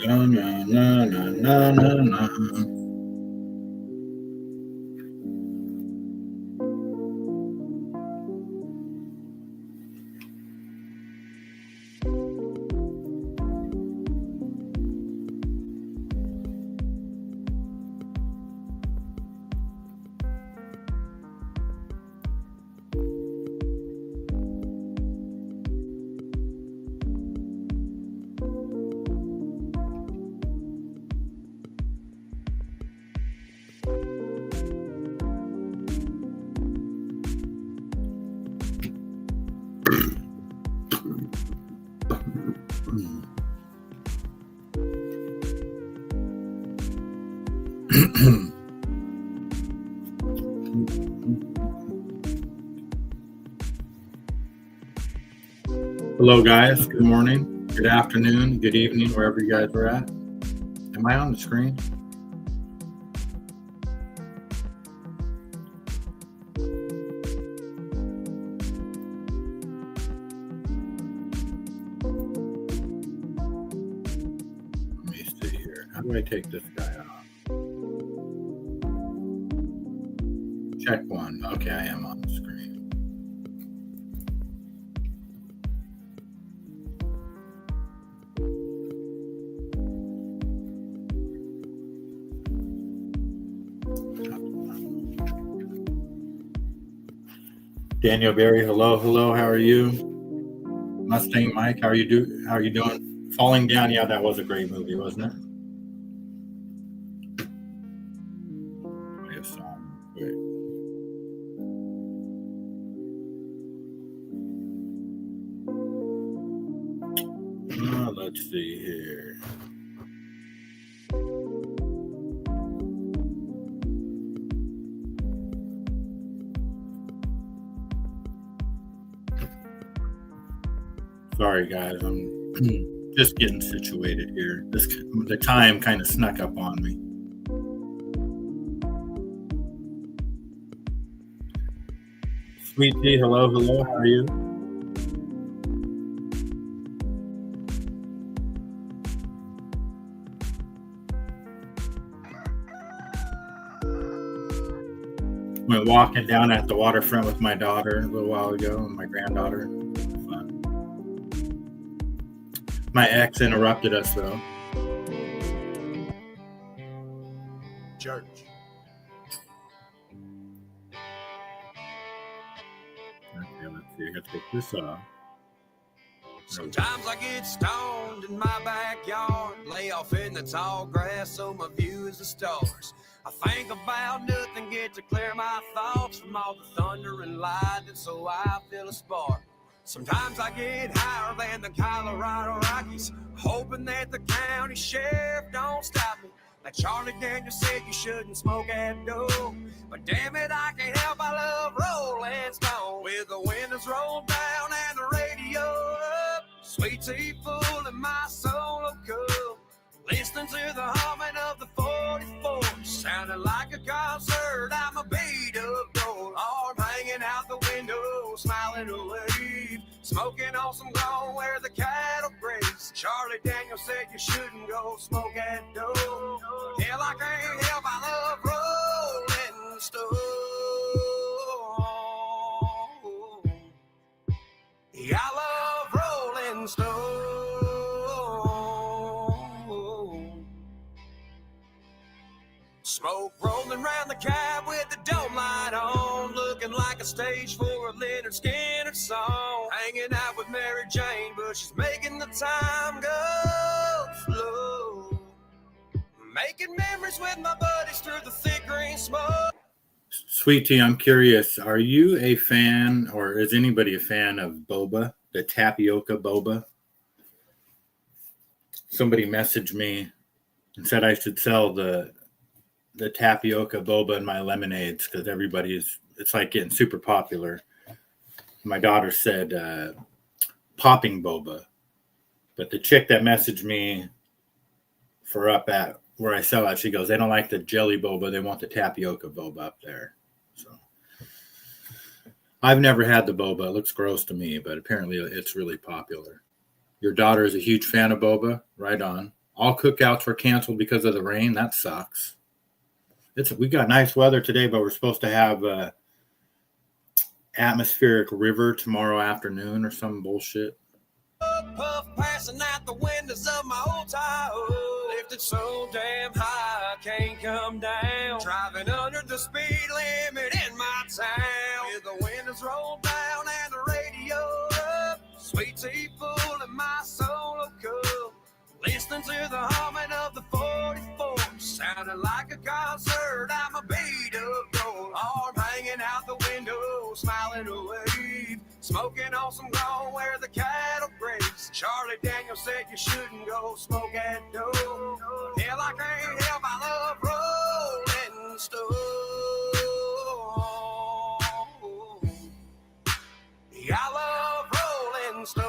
Na, na, na, na, na, na. Hello, guys. Good morning, good afternoon, good evening, wherever you guys are at. Am I on the screen? Let me see here. How do I take this guy off? Check one. Okay, I am on the screen. Daniel Berry, hello, how are you? Mustang Mike, how are you doing? Falling Down, yeah, that was a great movie, wasn't it? Play a song. Wait. Let's see here. Sorry, guys, I'm just getting situated here. The time kind of snuck up on me. Sweet Tea, hello, how are you? Went walking down at the waterfront with my daughter a little while ago, and my granddaughter. Fun. My ex interrupted us though. Church. Okay, let's see. I gotta take this off. Sometimes I get stoned in my backyard, lay off in the tall grass so my view is the stars. I think about nothing, get to clear my thoughts from all the thunder and lightning, so I feel a spark. Sometimes I get higher than the Colorado Rockies, hoping that the county sheriff don't stop me. Like Charlie Daniels said, you shouldn't smoke at dough, but damn it, I can't help I love Rolling Stone. With the windows rolled down and the radio up, sweet tea full in my solo cup, listening to the humming of the 44, sounding like a concert. I'm a beat up door, arm hanging out the window, smiling away, smoking on some ground where the cattle graze. Charlie Daniels said you shouldn't go smoke at dough. Hell, I can't help, I love Rolling Stone. Yeah, I love Rolling Stone. Smoke rolling round the cab with the dome light on, looking like a stage for a Leonard Skinner song. Hanging out with Mary Jane, but she's making the time go slow. Making memories with my buddies through the thick green smoke. Sweet Tea, I'm curious, are you a fan, or is anybody a fan of boba, the tapioca boba? Somebody messaged me and said I should sell the tapioca boba in my lemonades because it's like getting super popular. My daughter said popping boba, but the chick that messaged me for up at where I sell it, she goes, they don't like the jelly boba, they want the tapioca boba up there. So I've never had the boba. It looks gross to me, but apparently it's really popular. Your daughter is a huge fan of boba. Right on. all cookouts were canceled because of the rain. That sucks. We got nice weather today, but we're supposed to have atmospheric river tomorrow afternoon or some bullshit. Puff passing out the windows of my old Tahoe. Lifted so damn high, I can't come down. Driving under the speed limit in my town. With the windows rolled down and the radio up. Sweet tea full in my solo cup. Listening to the humming of the 44. Sounding like a concert, I'm a beat up roll. Arm hanging out the window, smiling away. Smoking on some ground where the cattle graze. Charlie Daniels said you shouldn't go smoke at dough. Hell, I can't help, I love rolling stone. Yeah, I love rolling stone.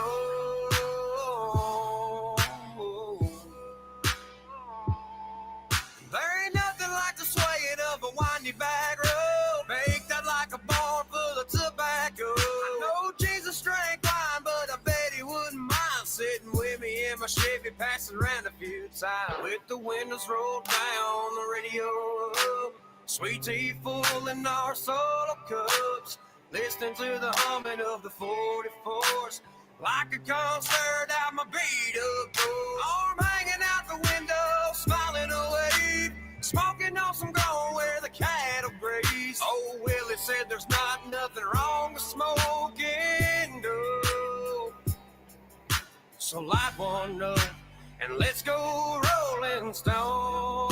There ain't nothing like the swaying of a windy back road. Baked out like a barn full of tobacco. I know Jesus drank wine, but I bet he wouldn't mind sitting with me in my Chevy, passing around a few times. With the windows rolled down, the radio up. Sweet tea full in our solo cups. Listening to the humming of the 44s. Like a concert at my beat up door. Arm hanging out the window, smiling away. Smoking on some ground where the cattle graze. Oh, Willie said there's not nothing wrong with smoking dope. So light one up and let's go rolling stone.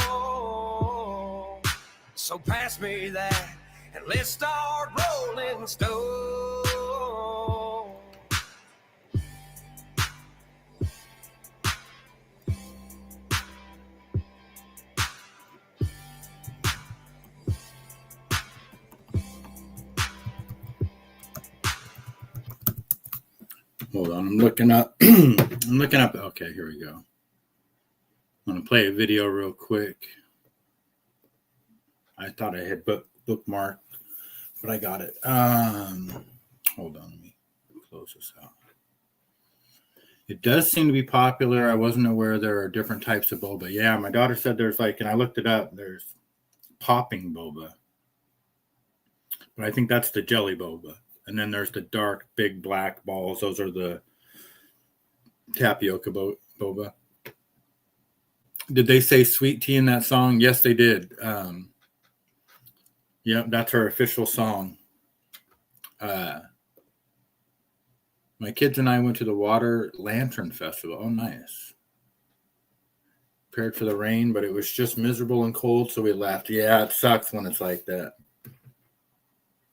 So pass me that and let's start rolling stone. Hold on, I'm looking up. Okay, here we go. I'm going to play a video real quick. I thought I had bookmarked, but I got it. Hold on, let me close this out. It does seem to be popular. I wasn't aware there are different types of boba. Yeah, my daughter said there's and I looked it up, there's popping boba. But I think that's the jelly boba. And then there's the dark, big black balls. Those are the tapioca boba. Did they say sweet tea in that song? Yes, they did. Yep, that's her official song. My kids and I went to the Water Lantern Festival. Oh, nice. Prepared for the rain, but it was just miserable and cold, so we left. Yeah, it sucks when it's like that.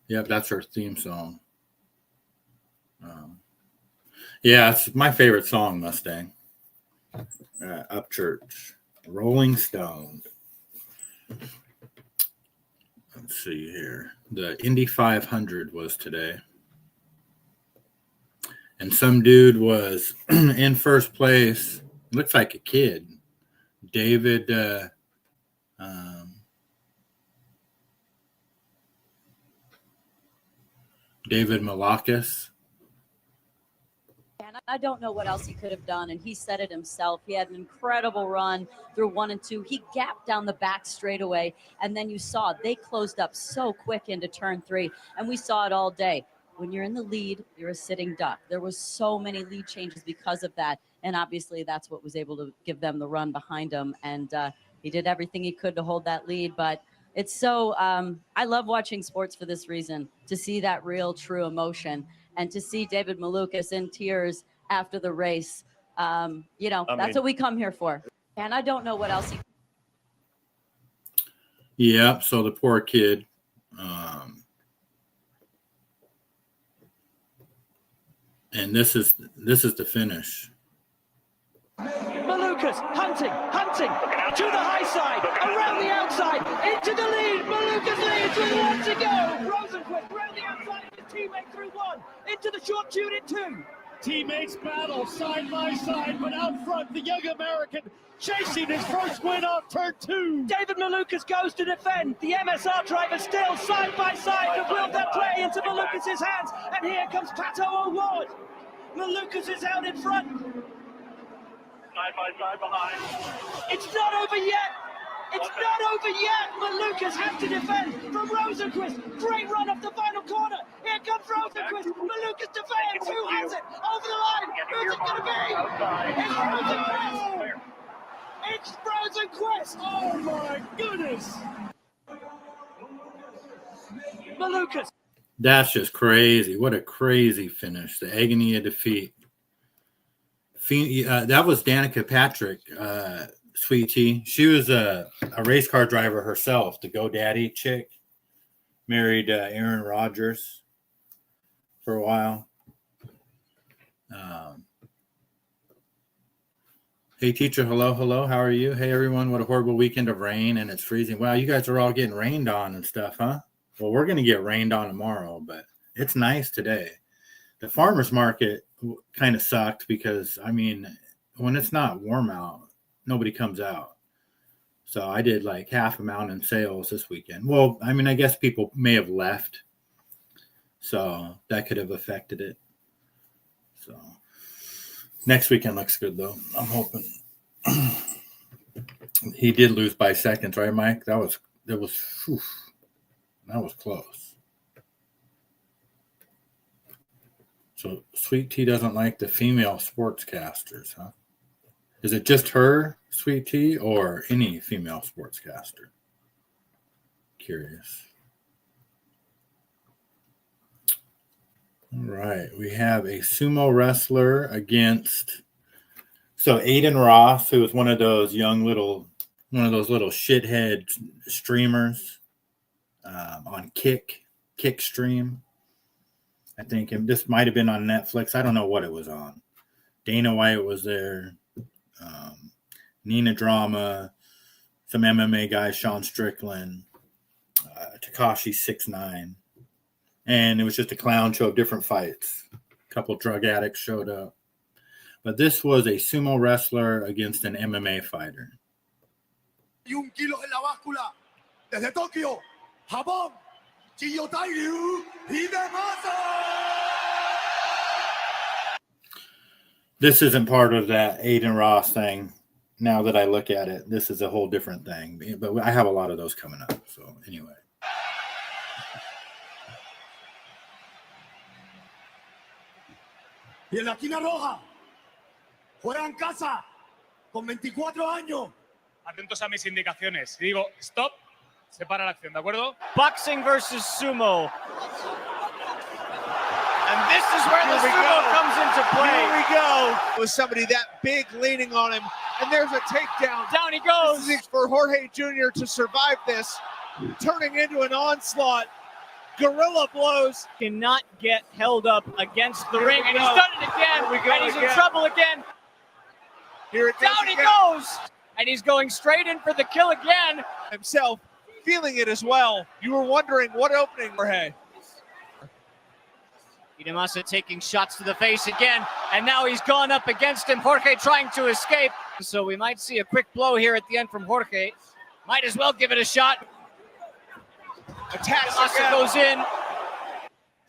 Yep, that's her theme song. Yeah, it's my favorite song, Mustang. Upchurch. Rolling Stone. Let's see here. The Indy 500 was today. And some dude was in first place. Looks like a kid. David Malakis. And I don't know what else he could have done. And he said it himself. He had an incredible run through 1 and 2. He gapped down the back straightaway. And then you saw they closed up so quick into turn 3. And we saw it all day. When you're in the lead, you're a sitting duck. There was so many lead changes because of that. And obviously that's what was able to give them the run behind him. And he did everything he could to hold that lead. But it's so I love watching sports for this reason, to see that real, true emotion. And to see David Malukas in tears after the race, that's what we come here for. And I don't know what else he. Yeah, so the poor kid. And this is the finish. Malukas hunting to the high side, around the outside, into the lead. Malukas leads with 1 to go. Rosenquist around the outside of his teammate through 1, into the short tune in 2. Teammates battle side by side, but out front, the young American chasing his first win off turn 2. David Malukas goes to defend. The MSR driver still side by side to will that play into Malukas' hands. And here comes Pato O'Ward. Malukas is out in front. It's not over yet. It's not over yet, but Lucas has to defend from Rosenquist. Great run off the final corner. Here comes Rosenquist, but Lucas defends. Who has it? Over the line. Who's it going to be? It's Rosenquist. It's Rosenquist. Oh my goodness. Malukas. That's just crazy. What a crazy finish. The agony of defeat. That was Danica Patrick, Sweet Tea. She was a race car driver herself, the GoDaddy chick. Married Aaron Rodgers for a while. Hey, teacher. Hello. How are you? Hey, everyone. What a horrible weekend of rain, and it's freezing. Wow, you guys are all getting rained on and stuff, huh? Well, we're going to get rained on tomorrow, but it's nice today. The farmer's market kind of sucked because, I mean, when it's not warm out, nobody comes out. So I did like half amount in sales this weekend. Well, I mean, I guess people may have left. So that could have affected it. So next weekend looks good, though. I'm hoping. He did lose by seconds, right, Mike? That was close. So Sweet Tea doesn't like the female sportscasters, huh? Is it just her, Sweet Tea, or any female sportscaster? Curious. All right, we have a sumo wrestler against. So Aiden Ross, who was one of those little shithead streamers on Kickstream. I think this might have been on Netflix. I don't know what it was on. Dana White was there. Nina Drama, some MMA guys, Sean Strickland, Tekashi 6ix9ine. And it was just a clown show of different fights. A couple drug addicts showed up. But this was a sumo wrestler against an MMA fighter. 1 kilo en la báscula. Desde Tokio, Japón, Chiyotai Ryu Hidemasa. This isn't part of that Aiden Ross thing. Now that I look at it, this is a whole different thing. But I have a lot of those coming up. So anyway. Y en la esquina roja, juega en casa, con 24 años. Atentos a mis indicaciones. Si digo stop, se para la acción, ¿de acuerdo? Boxing versus sumo. And this is where the sumo comes into play. Here we go with somebody that big leaning on him. And there's a takedown. Down he goes. This is for Jorge Jr. to survive this, turning into an onslaught. Gorilla blows. Cannot get held up against the ring. And he's go. done it again. Here we go And he's in again. trouble again. Here it goes Down he again. goes. And he's going straight in for the kill again. Himself feeling it as well. You were wondering what opening Jorge. Hidemasa taking shots to the face again. And now he's gone up against him. Jorge trying to escape. So we might see a quick blow here at the end from Jorge. Might as well give it a shot. Attacks Hidemasa again. goes in.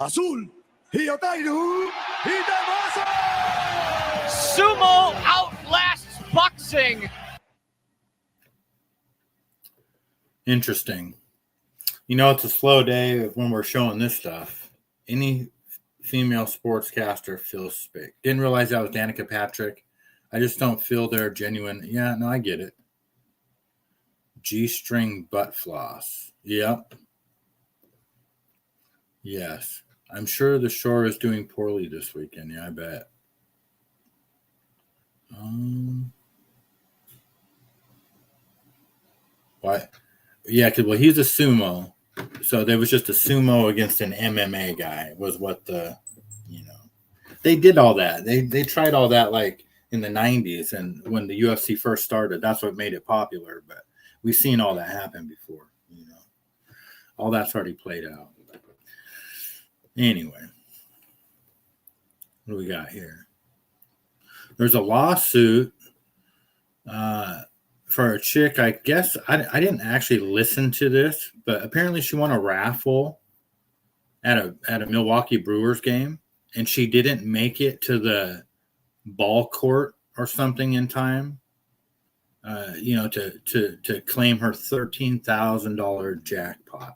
Azul, Chiyotai Ryu Hidemasa. Sumo outlasts boxing. Interesting. You know, it's a slow day when we're showing this stuff. Any female sportscaster feels fake. Didn't realize that was Danica Patrick. I just don't feel they're genuine. Yeah, no, I get it. G-string butt floss. Yep. Yes. I'm sure the Shore is doing poorly this weekend. Yeah, I bet. What? Yeah, because he's a sumo, so there was just a sumo against an MMA guy was what they did all that. They tried all that like in the 90s and when the UFC first started. That's what made it popular. But we've seen all that happen before. All that's already played out. Anyway, what do we got here? There's a lawsuit for a chick. I guess I didn't actually listen to this, but apparently she won a raffle at a Milwaukee Brewers game, and she didn't make it to the ball court or something in time, to claim her $13,000 jackpot.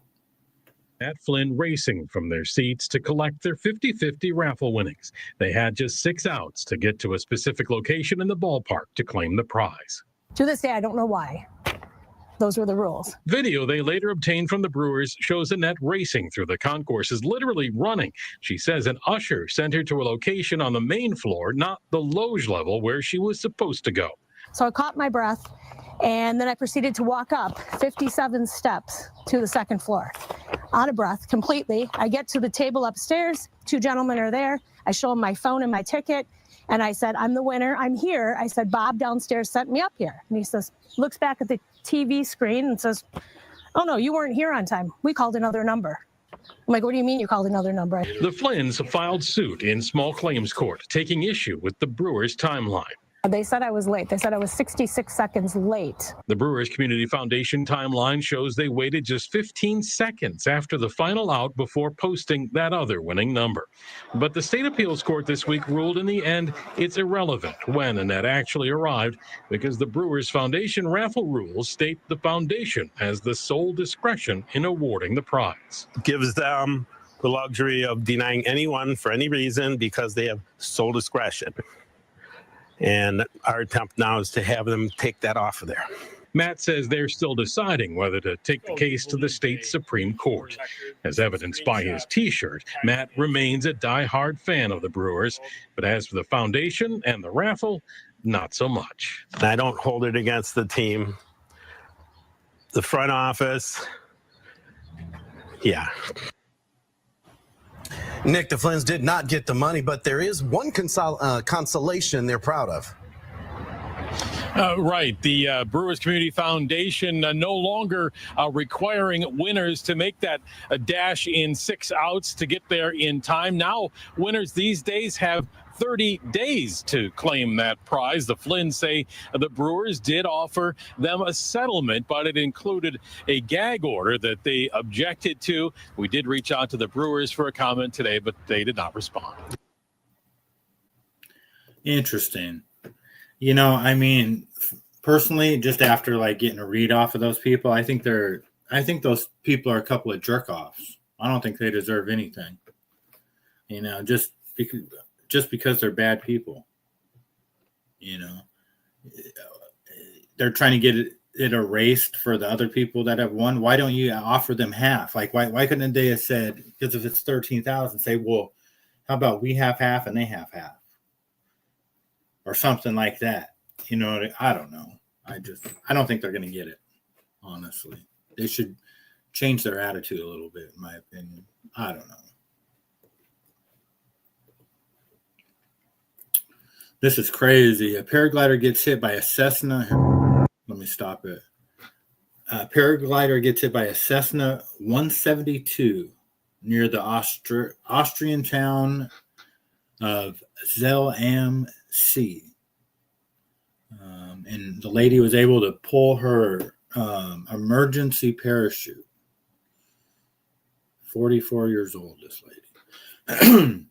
At Flynn racing from their seats to collect their 50-50 raffle winnings. They had just 6 outs to get to a specific location in the ballpark to claim the prize. To this day, I don't know why. Those were the rules. Video they later obtained from the Brewers shows Annette racing through the concourses, literally running. She says an usher sent her to a location on the main floor, not the loge level where she was supposed to go. So I caught my breath, and then I proceeded to walk up 57 steps to the second floor. Out of breath completely. I get to the table upstairs. 2 gentlemen are there. I show them my phone and my ticket. And I said, I'm the winner. I'm here. I said, Bob downstairs sent me up here. And he says, looks back at the TV screen and says, oh, no, you weren't here on time. We called another number. I'm like, what do you mean you called another number? The Flynns filed suit in small claims court, taking issue with the Brewers' timeline. They said I was late. They said I was 66 seconds late. The Brewers Community Foundation timeline shows they waited just 15 seconds after the final out before posting that other winning number. But the state appeals court this week ruled in the end it's irrelevant when Annette actually arrived because the Brewers Foundation raffle rules state the foundation has the sole discretion in awarding the prize. Gives them the luxury of denying anyone for any reason because they have sole discretion. And our attempt now is to have them take that off of there. Matt says they're still deciding whether to take the case to the state Supreme Court. As evidenced by his T-shirt, Matt remains a die-hard fan of the Brewers, but as for the foundation and the raffle, not so much. I don't hold it against the team. The front office, yeah. Nick, the Flynns did not get the money, but there is one consolation they're proud of. Right. The Brewers Community Foundation no longer requiring winners to make that dash in 6 outs to get there in time. Now, winners these days have 30 days to claim that prize. The Flynns say the Brewers did offer them a settlement, but it included a gag order that they objected to. We did reach out to the Brewers for a comment today, but they did not respond. Interesting. You know, I mean, personally, just after like getting a read off of those people, I think those people are a couple of jerk offs. I don't think they deserve anything. You know, just because they're bad people. You know, they're trying to get it erased for the other people that have won. Why don't you offer them half? Like, why couldn't they have said, because if it's 13,000, say, well, how about we have half and they have half? Or something like that. You know, I don't know. I don't think they're going to get it, honestly. They should change their attitude a little bit, in my opinion. I don't know. This is crazy. A paraglider gets hit by a Cessna. Let me stop it. A paraglider gets hit by a Cessna 172 near the Austrian town of Zell am See. And the lady was able to pull her emergency parachute. 44 years old, this lady.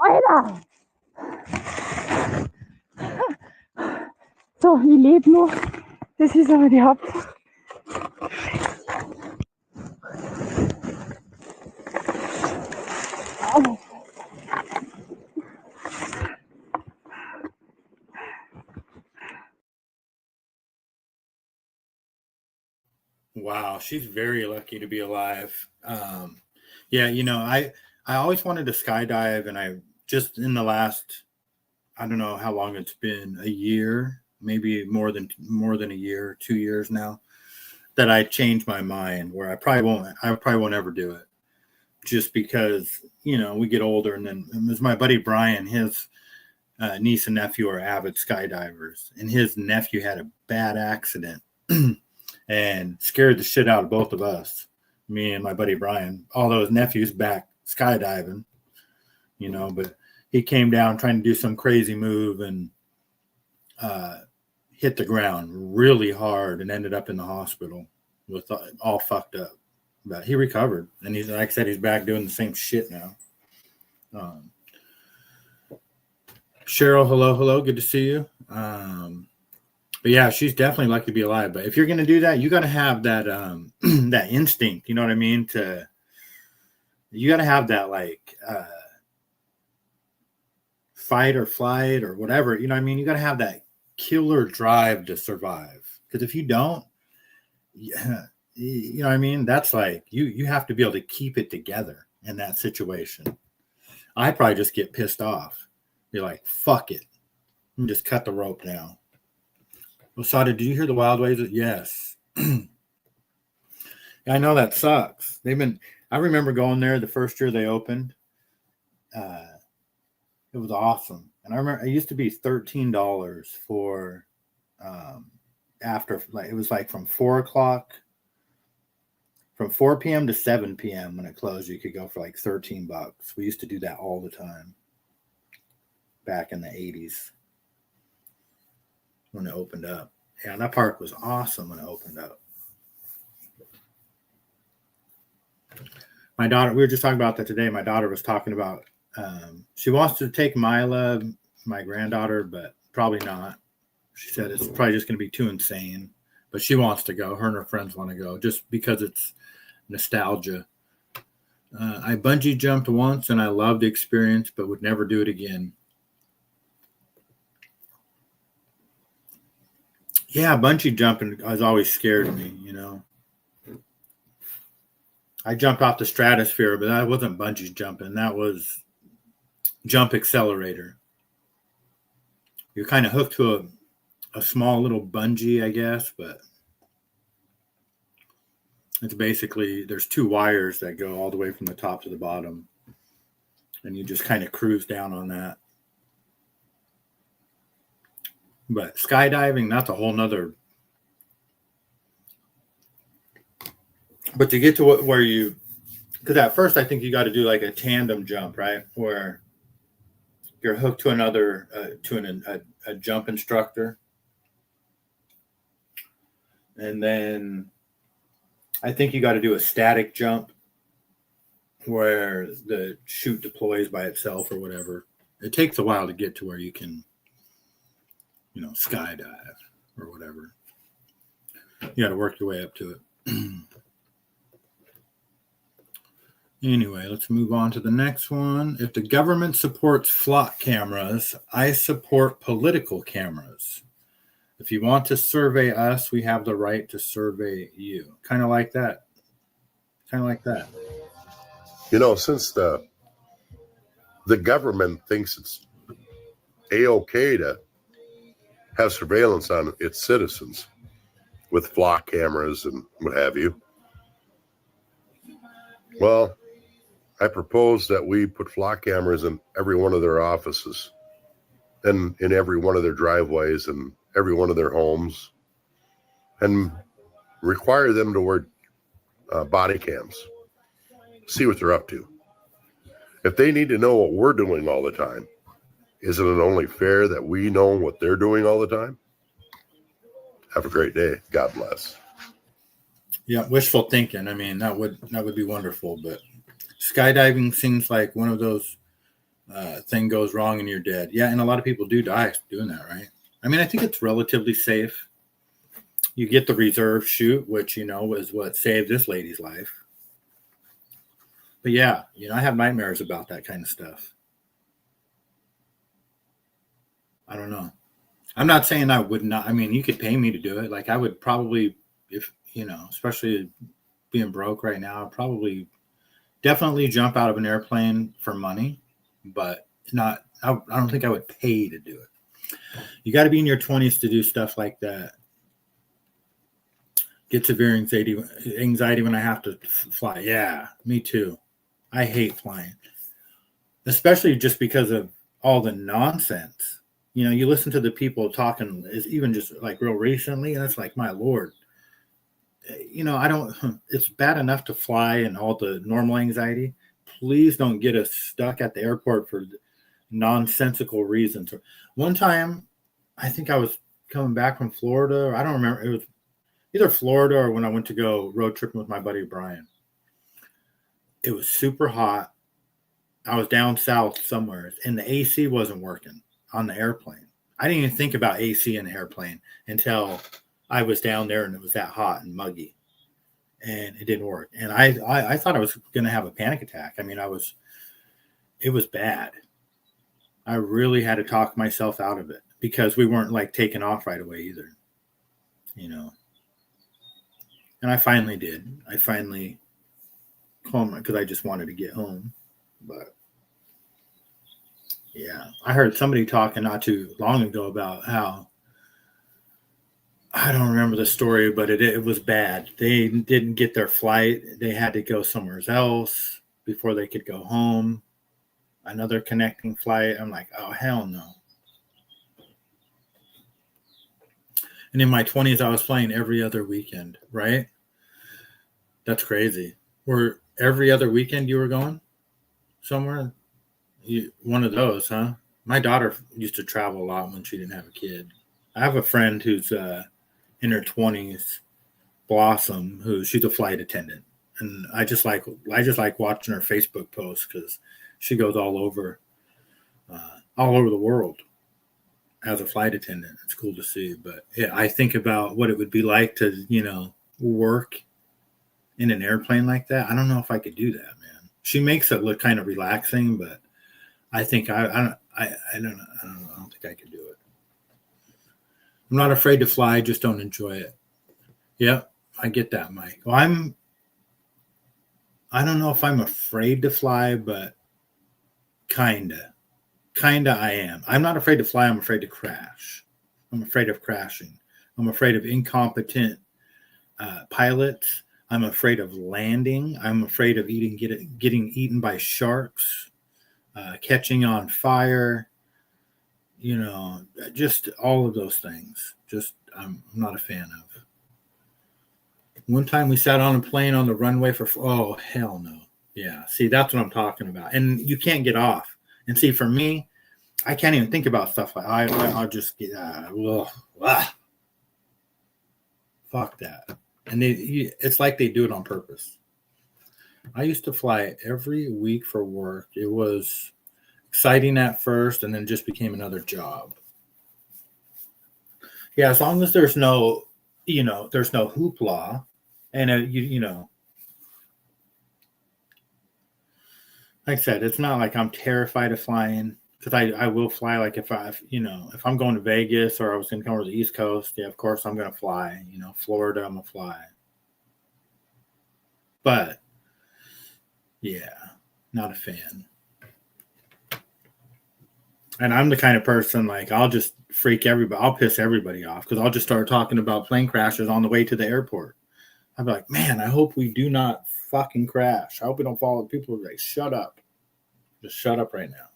Alter! So, ich lebe noch. Das ist aber die Hauptsache. Wow, she's very lucky to be alive. Yeah, I always wanted to skydive, and I just in the last, I don't know how long it's been, a year, maybe more than a year, 2 years now, that I changed my mind where I probably won't ever do it, just because we get older, and then it was my buddy Brian, his niece and nephew are avid skydivers, and his nephew had a bad accident. And scared the shit out of both of us, me and my buddy Brian, although his nephew's back skydiving, but he came down trying to do some crazy move and hit the ground really hard and ended up in the hospital with all fucked up. But he recovered, and he's, like I said, he's back doing the same shit now. Cheryl, hello, good to see you. But yeah, she's definitely lucky to be alive. But if you're going to do that, you got to have that that instinct. You know what I mean? You got to have that fight or flight or whatever. You know what I mean? You got to have that killer drive to survive. Because if you don't, you know what I mean? That's like you have to be able to keep it together in that situation. I'd probably just get pissed off. Be like, fuck it, and just cut the rope now. Osada, did you hear the Wild Waves? Yes. I know that sucks. I remember going there the first year they opened. It was awesome. And I remember it used to be $13 for after, like, it was like from 4 p.m. to 7 p.m. when it closed. You could go for like $13. We used to do that all the time back in the 80s. When it opened up. Yeah, that park was awesome when it opened up. My daughter, we were just talking about that today. My daughter was talking about, she wants to take Mila, my granddaughter, but probably not. She said it's probably just going to be too insane, but she wants to go. Her and her friends want to go just because it's nostalgia. I bungee jumped once and I loved the experience, but would never do it again. Yeah, bungee jumping has always scared me, I jumped off the stratosphere, but that wasn't bungee jumping. That was jump accelerator. You're kind of hooked to a small little bungee, I guess, but it's basically, there's 2 wires that go all the way from the top to the bottom, and you just kind of cruise down on that. But skydiving, that's a whole nother. But to get to where you, because at first I think you got to do like a tandem jump, right? Where you're hooked to another, a jump instructor. And then I think you got to do a static jump where the chute deploys by itself or whatever. It takes a while to get to where you can, skydive or whatever. You got to work your way up to it. Anyway, let's move on to the next one. If the government supports flock cameras, I support political cameras. If you want to survey us, we have the right to survey you. Kind of like that. Since the government thinks it's A-okay to have surveillance on its citizens with flock cameras and what have you, Well, I propose that we put flock cameras in every one of their offices and in every one of their driveways and every one of their homes, and require them to wear body cams. See what they're up to. If they need to know what we're doing all the time, isn't it only fair that we know what they're doing all the time? Have a great day. God bless. Yeah, wishful thinking. I mean, that would be wonderful, but skydiving seems like one of those thing goes wrong and you're dead. Yeah, and a lot of people do die doing that, right? I mean, I think it's relatively safe. You get the reserve chute, which, is what saved this lady's life. But yeah, I have nightmares about that kind of stuff. I don't know. I'm not saying I would not. I mean, you could pay me to do it. Like, I would probably, if, especially being broke right now, I'd probably definitely jump out of an airplane for money, but I don't think I would pay to do it. You got to be in your 20s to do stuff like that. Get severe anxiety when I have to fly. Yeah, me too. I hate flying, especially just because of all the nonsense. You listen to the people talking, even just like real recently, and it's like, my Lord, it's bad enough to fly and all the normal anxiety. Please don't get us stuck at the airport for nonsensical reasons. One time, I think I was coming back from Florida, or I don't remember. It was either Florida or when I went to go road tripping with my buddy Brian. It was super hot. I was down south somewhere, and the AC wasn't working on the airplane. I didn't even think about AC in the airplane until I was down there and it was that hot and muggy, and it didn't work. And I thought I was going to have a panic attack. I mean, it was bad. I really had to talk myself out of it because we weren't like taking off right away either, and I finally did. I finally calmed because I just wanted to get home, but yeah, I heard somebody talking not too long ago about how, I don't remember the story, but it was bad. They didn't get their flight. They had to go somewhere else before they could go home. Another connecting flight. I'm like, oh, hell no. And in my 20s, I was flying every other weekend, right? That's crazy. Were every other weekend you were going somewhere? One of those, huh? My daughter used to travel a lot when she didn't have a kid. I have a friend who's in her 20s, Blossom, she's a flight attendant, and I just like watching her Facebook posts because she goes all over the world as a flight attendant. It's cool to see. But yeah, I think about what it would be like to work in an airplane like that. I don't know if I could do that, man. She makes it look kind of relaxing, but I think I don't know. I don't think I could do it. I'm not afraid to fly, just don't enjoy it. Yep, I get that, Mike. Well, I don't know if I'm afraid to fly, but kinda I am. I'm not afraid to fly. I'm afraid to crash. I'm afraid of crashing. I'm afraid of incompetent pilots. I'm afraid of landing. I'm afraid of getting eaten by sharks, catching on fire. Just all of those things. I'm not a fan of. One time we sat on a plane on the runway oh, hell no. Yeah, see, that's what I'm talking about. And you can't get off. And see, for me, I can't even think about stuff like I'll just get, fuck that. And it's like they do it on purpose. I used to fly every week for work. It was exciting at first, and then just became another job. Yeah, as long as there's no hoopla, and like I said, it's not like I'm terrified of flying, because I will fly. Like if I'm going to Vegas or I was going to come over to the East Coast, yeah, of course I'm going to fly. Florida, I'm going to fly. But yeah, not a fan. And I'm the kind of person, like, I'll just freak everybody. I'll piss everybody off because I'll just start talking about plane crashes on the way to the airport. I'll be like, man, I hope we do not fucking crash. I hope we don't fall. People are like, shut up. Just shut up right now.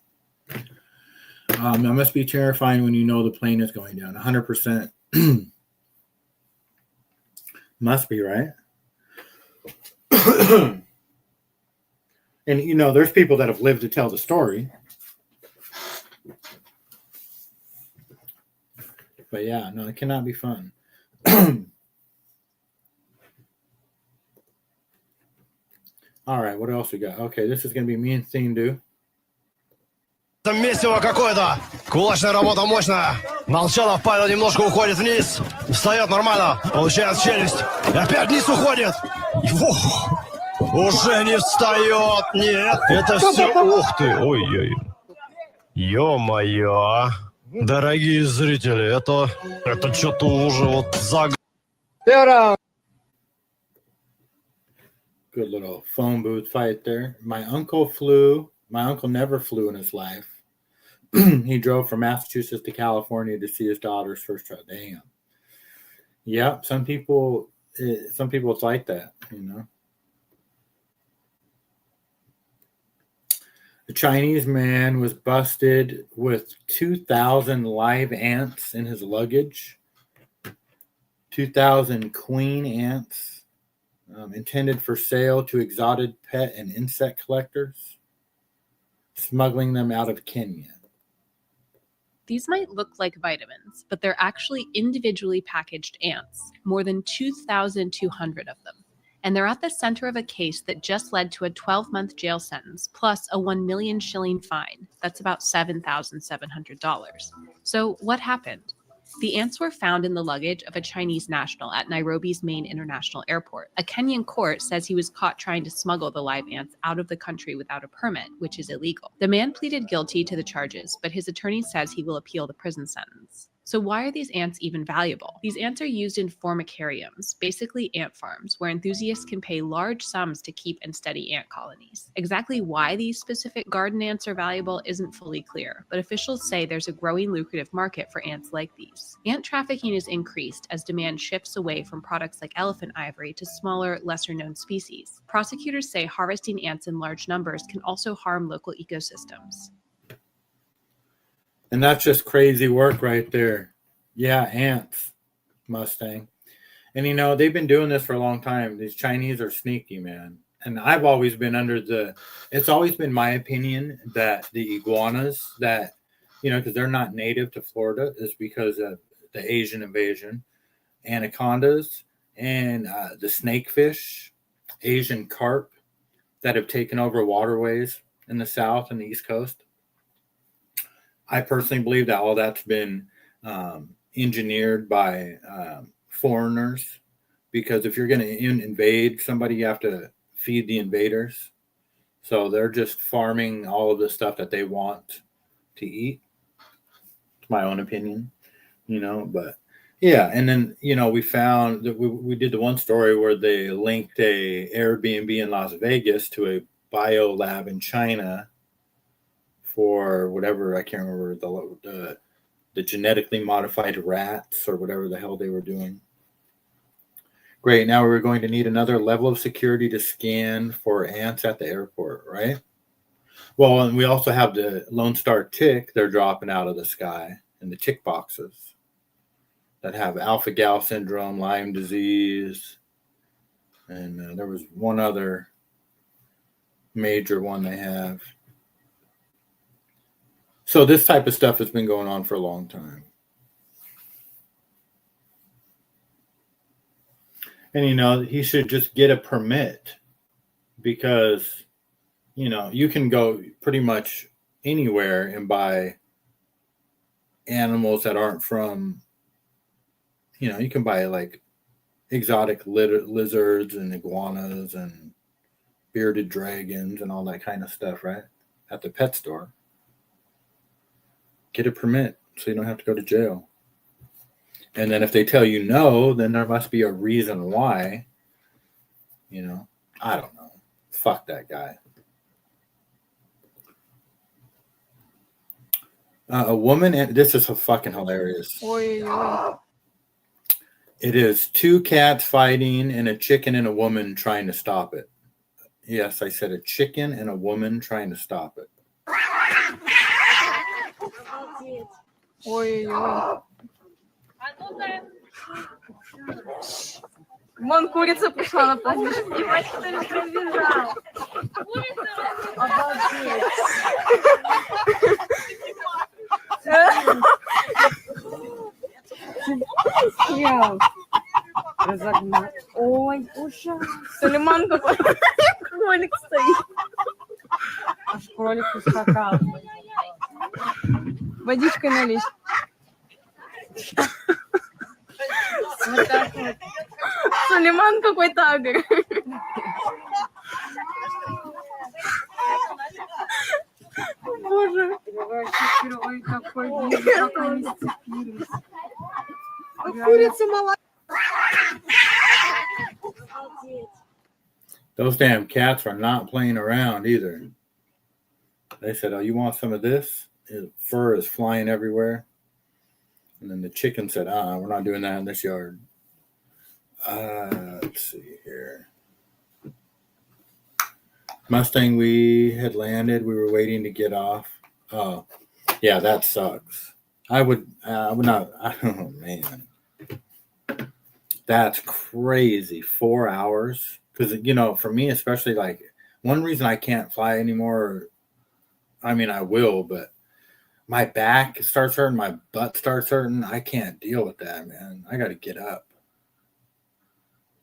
That must be terrifying when you know the plane is going down. 100%. Must be, right? And, you know, there's people that have lived to tell the story. But, yeah, no, it cannot be fun. All right, what else we got? Okay, this is going to be me and Thindu. Месиво какое-то. Кулачная работа мощная. Молчанов Павел немножко уходит вниз. Встает нормально. Получает челюсть. И опять вниз уходит. Уже не встает. Нет, это все. Ух ты. Ой-ой. Ё-моё. Дорогие зрители, это что-то уже вот за... Good little phone booth fight there. My uncle never flew in his life. He drove from Massachusetts to California to see his daughter's first child. Damn. Yeah, some people it's like that, you know. A Chinese man was busted with 2,000 live ants in his luggage. 2,000 queen ants intended for sale to exotic pet and insect collectors, smuggling them out of Kenya. These might look like vitamins, but they're actually individually packaged ants, more than 2,200 of them. And they're at the center of a case that just led to a 12-month jail sentence plus a 1 million shilling fine. That's about $7,700. So what happened? The ants were found in the luggage of a Chinese national at Nairobi's main international airport. A Kenyan court says he was caught trying to smuggle the live ants out of the country without a permit, which is illegal. The man pleaded guilty to the charges, but his attorney says he will appeal the prison sentence. So why are these ants even valuable? These ants are used in formicariums, basically ant farms, where enthusiasts can pay large sums to keep and study ant colonies. Exactly why these specific garden ants are valuable isn't fully clear, but officials say there's a growing lucrative market for ants like these. Ant trafficking is increased as demand shifts away from products like elephant ivory to smaller, lesser-known species. Prosecutors say harvesting ants in large numbers can also harm local ecosystems. And that's just crazy work right there. Yeah, ants, Mustang. And, you know, they've been doing this for a long time. These Chinese are sneaky, man. And I've always been it's always been my opinion that the iguanas that, you know, because they're not native to Florida, is because of the Asian invasion. Anacondas and the snakefish, Asian carp that have taken over waterways in the South and the East Coast. I personally believe that all that's been engineered by foreigners, because if you're going to invade somebody, you have to feed the invaders. So they're just farming all of the stuff that they want to eat. It's my own opinion, you know, but yeah. And then, you know, we found that we did the one story where they linked a Airbnb in Las Vegas to a bio lab in China for whatever, I can't remember, the genetically modified rats or whatever the hell they were doing. Great. Now we're going to need another level of security to scan for ants at the airport, right? Well, and we also have the Lone Star tick they're dropping out of the sky, and the tick boxes that have alpha-gal syndrome, Lyme disease, and there was one other major one they have. So this type of stuff has been going on for a long time. And, you know, he should just get a permit, because, you know, you can go pretty much anywhere and buy animals that aren't from, you know, you can buy like exotic lizards and iguanas and bearded dragons and all that kind of stuff, right? At the pet store. Get a permit so you don't have to go to jail. And then if they tell you no, then there must be a reason why. You know, I don't know. Fuck that guy. A woman, and this is fucking hilarious. It is two cats fighting and a chicken and a woman trying to stop it. Yes, I said a chicken and a woman trying to stop it. Ой-ой-ой. Вон курица пришла на праздник. Разогнать. Ой, ужас. Сулейман какой кролик стоит. Аж кролик ускакал. Водичкой налить. Вот так вот. Сулейман какой тагр. Боже. Ой, какой вид, как они сцепились. Курица молодец. Those damn cats are not playing around either. They said, "Oh, you want some of this?" His fur is flying everywhere. And then the chicken said, we're not doing that in this yard. Let's see here. Mustang, we had landed. We were waiting to get off. Oh, yeah, that sucks. I would not. Oh, man. That's crazy. 4 hours. Because, you know, for me, especially, like, one reason I can't fly anymore, I mean, I will, but my back starts hurting, my butt starts hurting. I can't deal with that, man. I got to get up.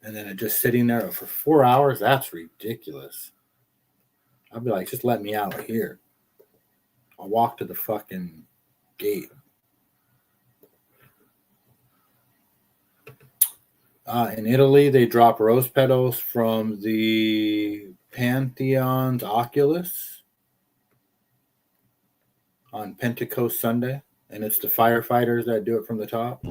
And then it just sitting there for 4 hours, that's ridiculous. I'll be like, just let me out here. I'll walk to the fucking gate. In Italy, they drop rose petals from the Pantheon's Oculus on Pentecost Sunday, and it's the firefighters that do it from the top.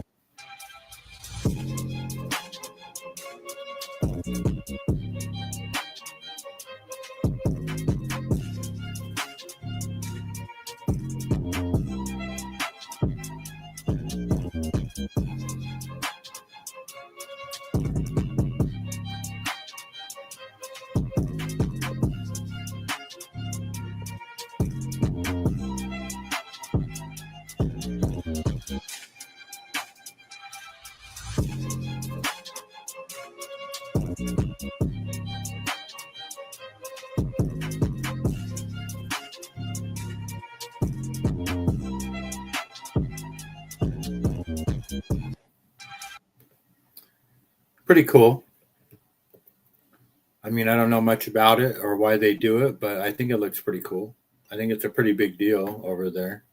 Pretty cool. I mean, I don't know much about it or why they do it, but I think it looks pretty cool. I think it's a pretty big deal over there.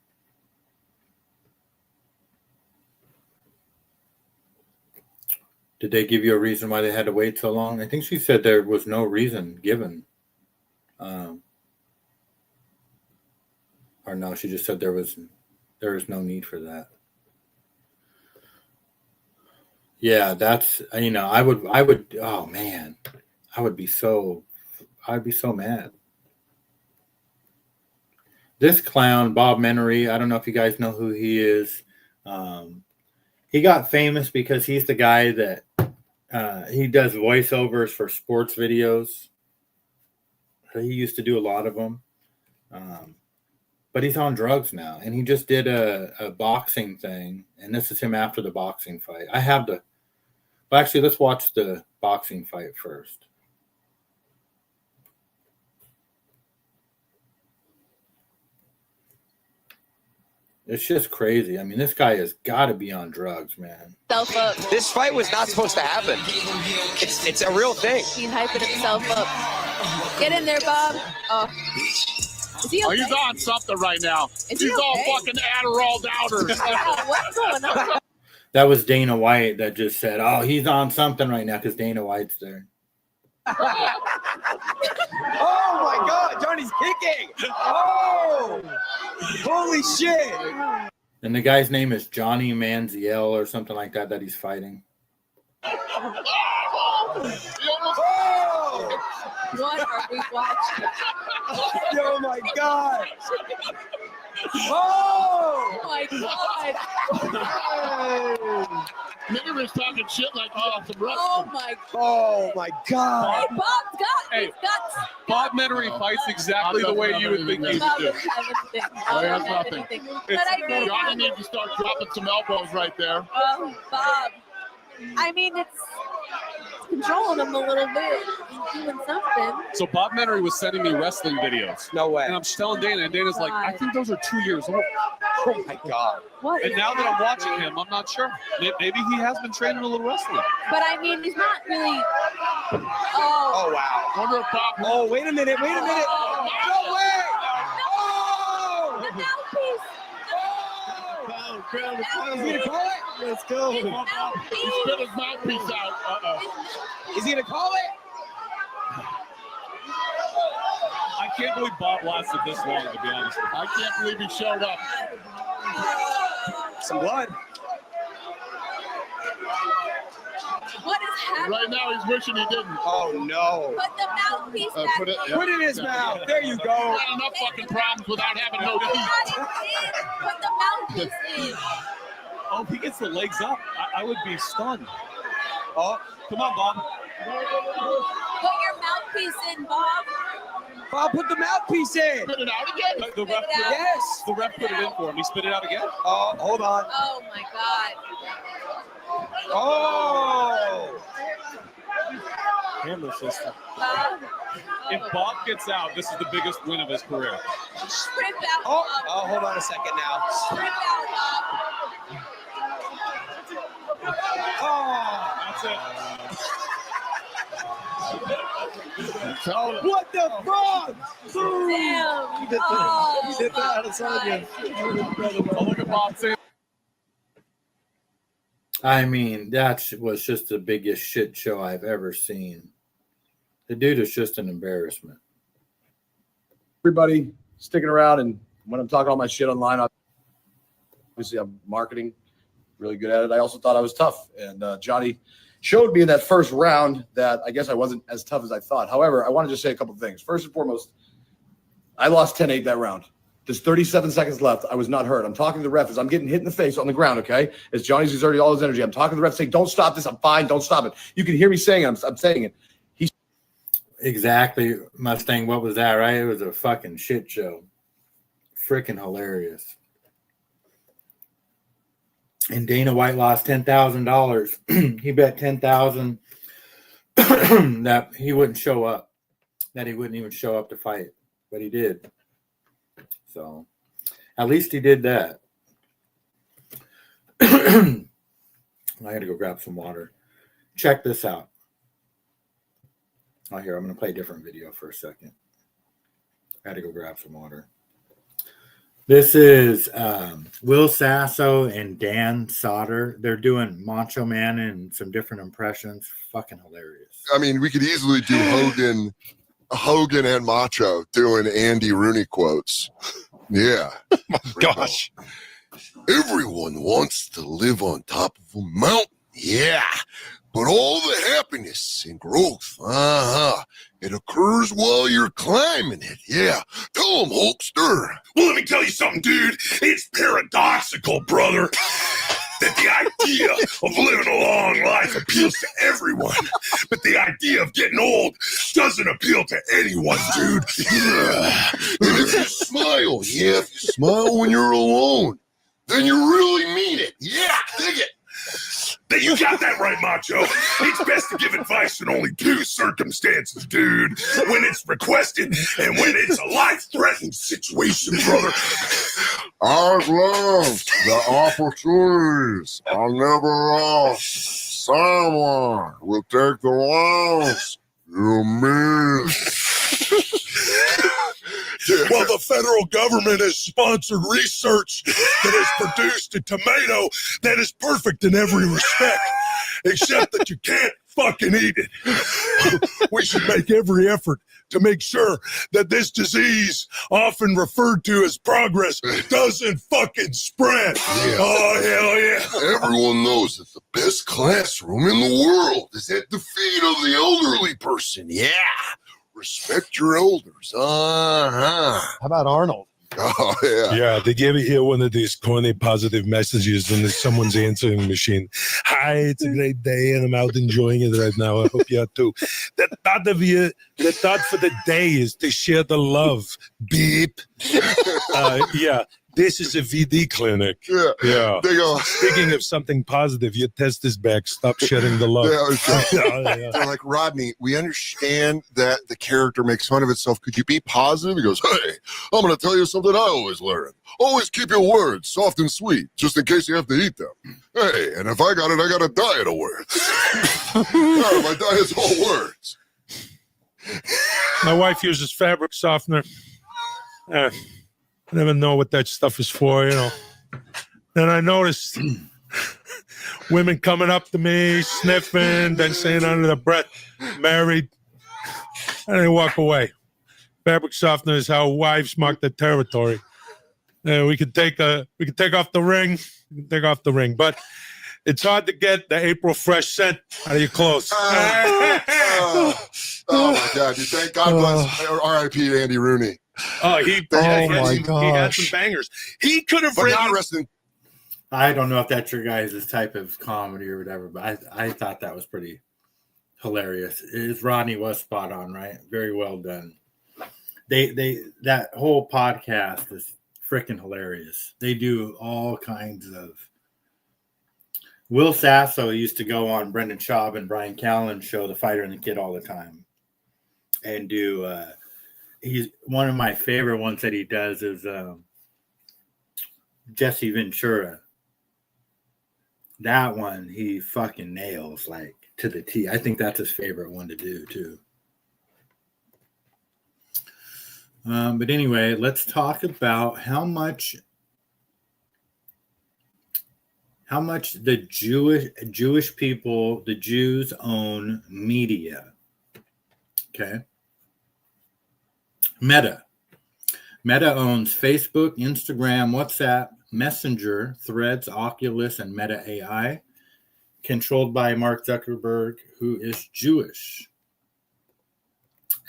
Did they give you a reason why they had to wait so long? I think she said there was no reason given. Or no, she just said there was no need for that. Yeah, that's, you know, I would, oh man, I'd be so mad. This clown, Bob Menery, I don't know if you guys know who he is. He got famous because he's the guy that he does voiceovers for sports videos. He used to do a lot of them. But he's on drugs now. And he just did a boxing thing. And this is him after the boxing fight. Well, actually, let's watch the boxing fight first. It's just crazy. I mean, this guy has got to be on drugs, man. Up. This fight was not supposed to happen. It's a real thing. He's hyping himself up. Get in there, Bob. Oh. Is he okay? He's on something right now. He's all fucking Adderall downers. What's going on? That was Dana White that just said, oh, he's on something right now because Dana White's there. Oh, my God. Johnny's kicking. Oh, holy shit. And the guy's name is Johnny Manziel or something like that he's fighting. Oh. What are we watching? Oh, my God. Oh my God! Nigga was talking shit like some wrestling. Oh my! Oh my God! Hey, Bob's got. He's got Bob Menery fights exactly the way you would think he would do. Oh, has nothing. But I mean, Johnny needs to start dropping some elbows right there. oh, Bob. I mean, it's controlling him a little bit. He's doing something. So Bob Menery was sending me wrestling videos. No way. And I'm telling Dana, and Dana's like, I think those are 2 years old. Oh my God. What? And now that I'm watching him, I'm not sure. Maybe he has been training a little wrestling. But I mean, he's not really. Oh. Oh wow. Wonder if Bob. Oh, wait a minute. Wait a minute. No way. Oh. The mouthpiece. Is he gonna call it? Let's go. His He mouthpiece. spit his mouthpiece out. Uh-oh. Is he gonna call it? I can't believe Bob lasted this long, to be honest with you. I can't believe he showed up. Some blood. What is happening? Right now, he's wishing he didn't. Oh no. Put the mouthpiece back Put it, in. Put it in his mouth. There you go. Got enough fucking problems without having no Put teeth. it in. Put the mouthpiece in. Oh, if he gets the legs up, I would be stunned. Oh, come on, Bob. Put your mouthpiece in, Bob. Bob, put the mouthpiece in. Spit it out again. The ref, Spit it out. Yes. the ref put it in for him. He spit it out again. Oh, hold on. Oh my God. Oh. Camera system. Bob. If Bob gets out, this is the biggest win of his career. Strip out, Oh. Bob. Oh, hold on a second now. Strip out, Bob. Oh. That's it. What the fuck? Damn. He did that. Oh, He did that. It's all good. Oh, look at Bob saying. I mean, that was just the biggest shit show I've ever seen. The dude is just an embarrassment. Everybody sticking around, and when I'm talking all my shit online, obviously I'm marketing really good at it. I also thought I was tough, and Johnny showed me in that first round that I guess I wasn't as tough as I thought. However, I want to just say a couple of things. First and foremost, I lost 10-8 that round. There's 37 seconds left. I was not hurt. I'm talking to the ref as I'm getting hit in the face on the ground, okay? As Johnny's exerting all his energy. I'm talking to the ref saying, don't stop this. I'm fine. Don't stop it. You can hear me saying it. I'm saying it. Exactly, Mustang. What was that, right? It was a fucking shit show. Freaking hilarious. And Dana White lost $10,000. He bet $10,000 that he wouldn't show up, that he wouldn't even show up to fight, but he did. So at least he did that. I got to go grab some water. Check this out. Oh, here, I'm going to play a different video for a second. I got to go grab some water. This is Will Sasso and Dan Sauter. They're doing Macho Man and some different impressions. Fucking hilarious. I mean, we could easily do Hogan and Macho doing Andy Rooney quotes. Yeah. My gosh. Everyone wants to live on top of a mountain. Yeah. But all the happiness and growth, it occurs while you're climbing it. Yeah. Tell them, Hulkster. Well, let me tell you something, dude. It's paradoxical, brother, that the idea of living a long life appeals to everyone, but the idea of getting old doesn't appeal to anyone, dude. And if you smile, if you smile when you're alone, then you really mean it. Yeah, dig it. You got that right, Macho. It's best to give advice in only two circumstances, dude. When it's requested and when it's a life-threatening situation, brother. I've loved the opportunities. I'll never lost. Someone will take the ones you miss. Well, the federal government has sponsored research that has produced a tomato that is perfect in every respect, except that you can't fucking eat it. We should make every effort to make sure that this disease, often referred to as progress, doesn't fucking spread. Yeah. Oh, hell yeah. Everyone knows that the best classroom in the world is at the feet of the elderly person. Yeah. Respect your elders. How about Arnold? Oh, yeah. Yeah, did you ever hear one of these corny positive messages when there's someone's answering machine? Hi, it's a great day and I'm out enjoying it right now. I hope you are too. The thought for the day is to share the love. Beep. Yeah, this is a VD clinic. Yeah. They go. Speaking of something positive, your test is back. Stop sharing the love. They're like, Rodney, we understand that the character makes fun of itself. Could you be positive? He goes, hey, I'm going to tell you something I always learn. Always keep your words soft and sweet, just in case you have to eat them. Hey, and if I got it, I got a diet of words. Yeah, my diet's all words. My wife uses fabric softener. I never know what that stuff is for, you know. Then I noticed women coming up to me, sniffing, then saying under their breath, married, and they walk away. Fabric softener is how wives mark their territory. We could take off the ring, but it's hard to get the April fresh scent out of your clothes. Oh my God! You thank God bless R.I.P. Andy Rooney. He had some bangers. He could have written. I don't know if that's your guys' type of comedy or whatever, but I thought that was pretty hilarious. Rodney was spot on, right? Very well done. That whole podcast is freaking hilarious. They do all kinds of. Will Sasso used to go on Brendan Schaub and Brian Callen's show, The Fighter and the Kid, all the time, and do. He's one of my favorite ones that he does is Jesse Ventura. That one he fucking nails like to the T. I think that's his favorite one to do too. But anyway, let's talk about how much the Jewish people, the Jews, own media. Okay. Meta owns Facebook, Instagram, WhatsApp, Messenger, Threads, Oculus, and Meta AI, controlled by Mark Zuckerberg, who is Jewish.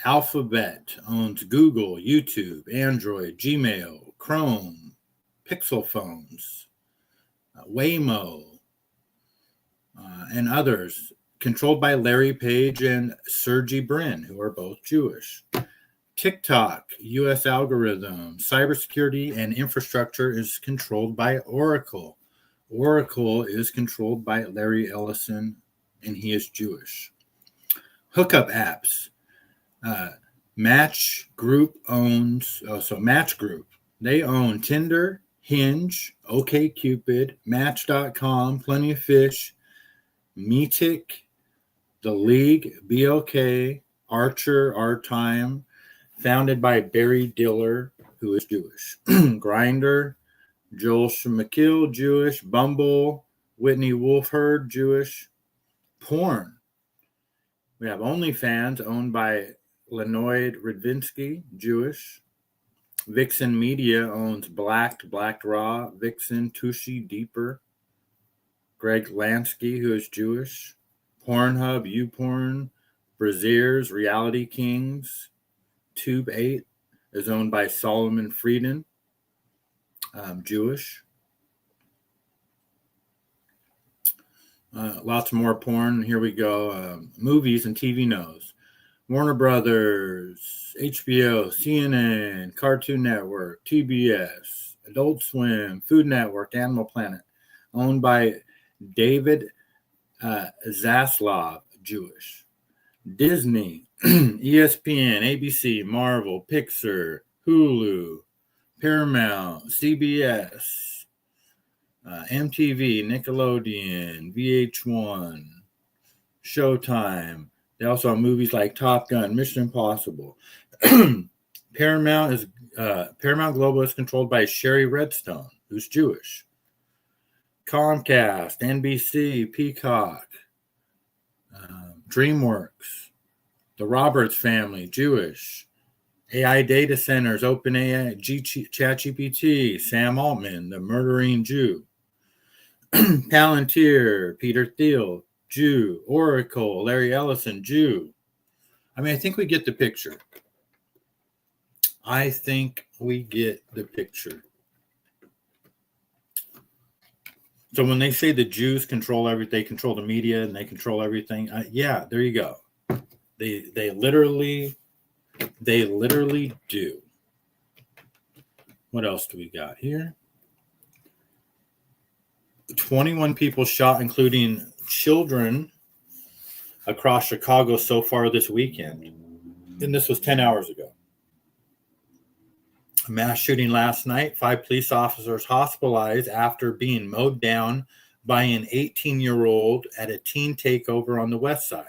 Alphabet owns Google, YouTube, Android, Gmail, Chrome, Pixel phones, Waymo, and others, controlled by Larry Page and Sergey Brin, who are both Jewish. TikTok, U.S. algorithm, cybersecurity, and infrastructure is controlled by Oracle. Oracle is controlled by Larry Ellison, and he is Jewish. Hookup apps. Match Group owns, Match Group. They own Tinder, Hinge, OkCupid, Match.com, Plenty of Fish, Meetic, The League, BLK, Archer, Our Time, founded by Barry Diller, who is Jewish. Grindr, Joel Schmackill, Jewish. Bumble, Whitney Wolfhard, Jewish. Porn. We have OnlyFans, owned by Leonid Radvinsky, Jewish. Vixen Media owns Blacked Raw, Vixen, Tushy, Deeper. Greg Lansky, who is Jewish. Pornhub, YouPorn, Brazzers, Reality Kings. Tube 8 is owned by Solomon Frieden, Jewish. Lots more porn. Here we go. Movies and TV News. Warner Brothers, HBO, CNN, Cartoon Network, TBS, Adult Swim, Food Network, Animal Planet, owned by David Zaslav, Jewish. Disney, ESPN, ABC, Marvel, Pixar, Hulu, Paramount, CBS, MTV, Nickelodeon, VH1, Showtime. They also have movies like Top Gun, Mission Impossible. Paramount Global is controlled by Sherry Redstone, who's Jewish. Comcast, NBC, Peacock, DreamWorks, the Roberts family, Jewish. AI data centers, OpenAI, ChatGPT, Sam Altman, the murdering Jew. Palantir, Peter Thiel, Jew. Oracle, Larry Ellison, Jew. I mean, I think we get the picture. I think we get the picture. So when they say the Jews control everything, they control the media and they control everything. Yeah, there you go. They literally do. What else do we got here? 21 people shot, including children, across Chicago so far this weekend. And this was 10 hours ago. A mass shooting last night. 5 police officers hospitalized after being mowed down by an 18-year-old at a teen takeover on the west side.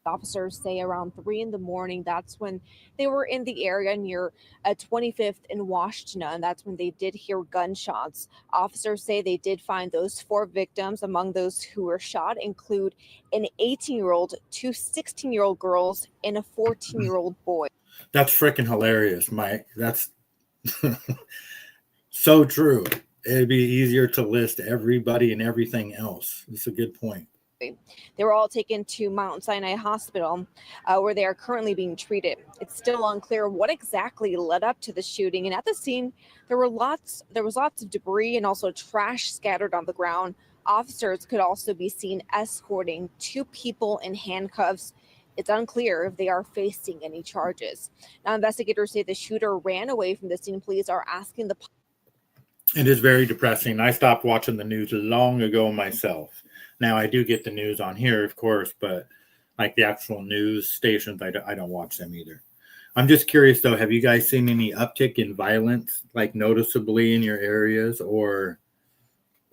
Officers say around 3 a.m. That's when they were in the area near 25th and Washington, and that's when they did hear gunshots. Officers say they did find those 4 victims. Among those who were shot include an 18-year-old, 2 16-year-old girls, and a 14-year-old boy. That's freaking hilarious, Mike. That's so true. It'd be easier to list everybody and everything else. It's a good point. They were all taken to Mount Sinai Hospital, where they are currently being treated. It's still unclear what exactly led up to the shooting. And at the scene, there was lots of debris and also trash scattered on the ground. Officers could also be seen escorting 2 people in handcuffs. It's unclear if they are facing any charges. Now, investigators say the shooter ran away from the scene. Police are asking the. It is very depressing. I stopped watching the news long ago myself. Now, I do get the news on here, of course, but like the actual news stations, I don't watch them either. I'm just curious, though, have you guys seen any uptick in violence, like noticeably in your areas, or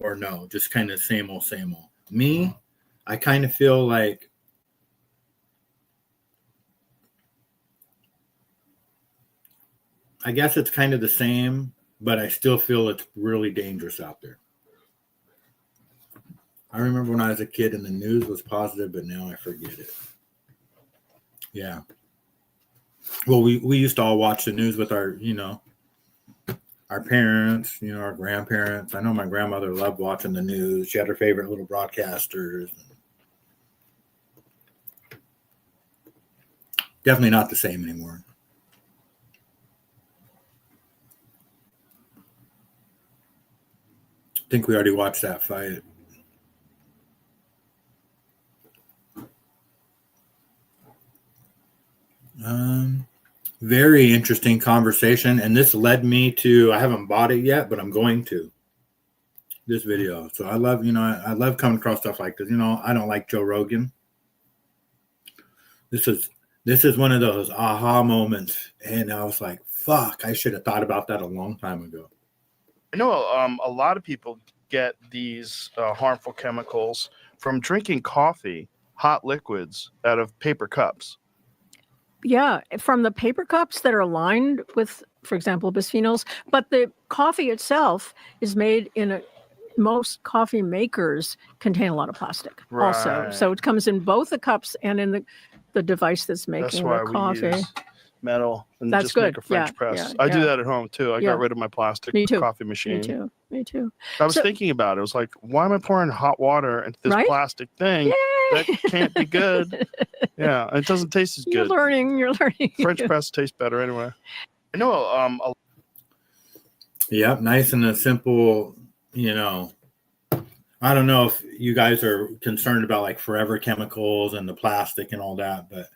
no? Just kind of same old, same old. Me, I kind of feel like I guess it's kind of the same, but I still feel it's really dangerous out there. I remember when I was a kid and the news was positive, but now I forget it. Yeah. Well, we used to all watch the news with our parents, our grandparents. I know my grandmother loved watching the news. She had her favorite little broadcasters. Definitely not the same anymore. I think we already watched that fight. Very interesting conversation, and this led me to, I haven't bought it yet, but I'm going to, this video. So I love, I love coming across stuff like this. I don't like Joe Rogan. This is one of those aha moments, and I was like, fuck, I should have thought about that a long time ago. I know a lot of people get these harmful chemicals from drinking coffee, hot liquids, out of paper cups. Yeah, from the paper cups that are lined with, for example, bisphenols, but the coffee itself is made most coffee makers contain a lot of plastic also. So it comes in both the cups and in the device that's making the coffee. We use metal and That's just good. make a French Yeah, press. yeah, I do yeah. that at home too. I Yeah. got rid of my plastic Me too. coffee machine. Me too. I was So- thinking about it. I was like, why am I pouring hot water into this Right? plastic thing? Yay! That can't be good. Yeah, it doesn't taste as You're good. learning. French press tastes better anyway. I know Yep, nice and a simple, I don't know if you guys are concerned about like forever chemicals and the plastic and all that, but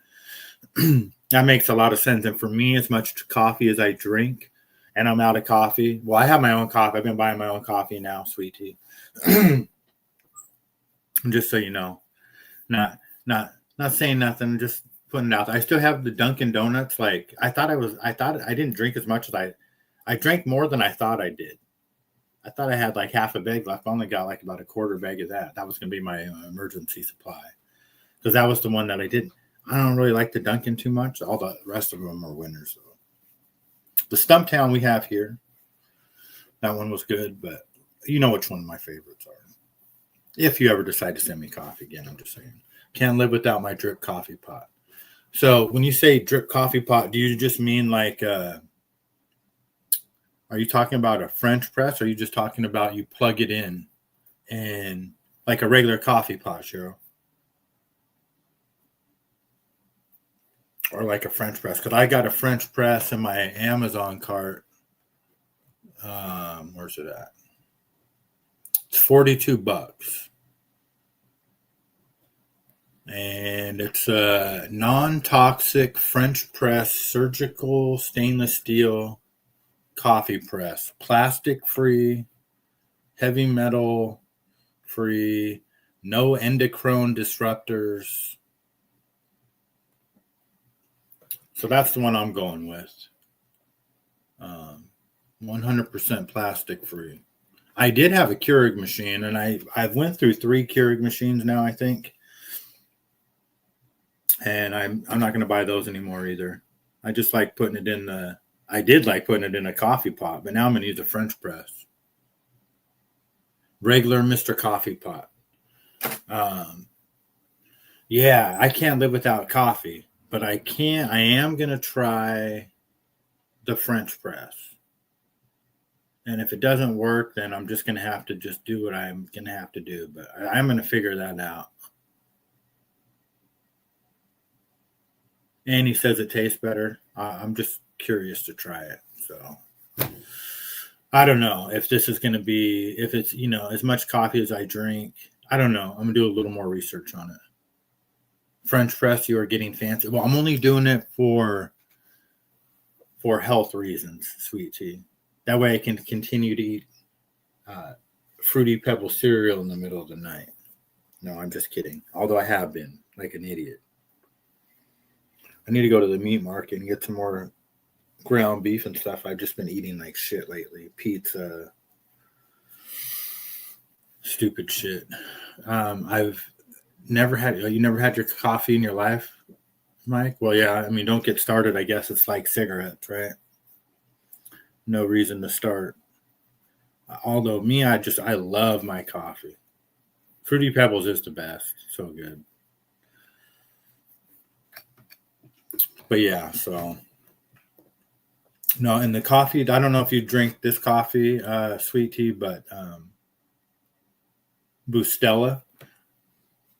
that makes a lot of sense. And for me, as much coffee as I drink, and I'm out of coffee. Well, I have my own coffee. I've been buying my own coffee now, sweet tea. Just so you know, not saying nothing, just putting it out there. I still have the Dunkin' Donuts. Like I thought I didn't drink as much as I drank more than I thought I did. I thought I had like half a bag left. I only got like about a quarter bag of that. That was going to be my emergency supply. Because that was the one that I didn't. I don't really like the Dunkin' too much. All the rest of them are winners. So. The Stumptown we have here, that one was good, but you know which one of my favorites are. If you ever decide to send me coffee again, I'm just saying. Can't live without my drip coffee pot. So when you say drip coffee pot, do you just mean like, are you talking about a French press, or are you just talking about you plug it in and like a regular coffee pot, Cheryl? or like a French press, because I got a French press in my Amazon cart. Where's it at? It's $42. And it's a non-toxic French press surgical stainless steel coffee press. Plastic free, heavy metal free, no endocrine disruptors. So that's the one I'm going with. 100% plastic free. I did have a Keurig machine, and I've went through 3 Keurig machines now, I think. And I'm not going to buy those anymore either. I just like putting it in I did like putting it in a coffee pot, but now I'm going to use a French press. Regular Mr. Coffee Pot. Yeah, I can't live without coffee, but I am going to try the French press. And if it doesn't work, then I'm just going to have to just do what I'm going to have to do. But I'm going to figure that out. And he says it tastes better. I'm just curious to try it. So I don't know if this is going to be, if it's, as much coffee as I drink. I don't know. I'm going to do a little more research on it. French press, you are getting fancy. Well, I'm only doing it for health reasons, sweet tea. That way I can continue to eat Fruity Pebble cereal in the middle of the night. No, I'm just kidding. Although I have been like an idiot. I need to go to the meat market and get some more ground beef and stuff. I've just been eating like shit lately. Pizza. Stupid shit. I've never had, you never had your coffee in your life, Mike? Well, yeah, I mean, don't get started. I guess it's like cigarettes, right? No reason to start. Although me, I love my coffee. Fruity Pebbles is the best. So good. But yeah, so no, and the coffee, I don't know if you drink this coffee, sweet tea, but Bustelo.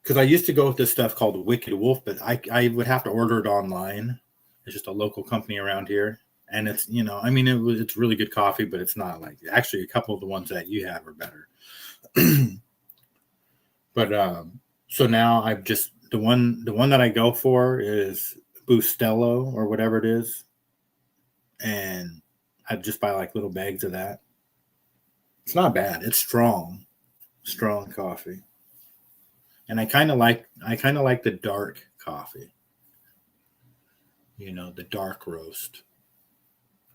Because I used to go with this stuff called Wicked Wolf, but I would have to order it online. It's just a local company around here. And it's, it's really good coffee, but it's not like, actually a couple of the ones that you have are better. But so now I've just, the one that I go for is Bustelo or whatever it is. And I just buy like little bags of that. It's not bad. It's strong coffee. And I kind of like the dark coffee. The dark roast.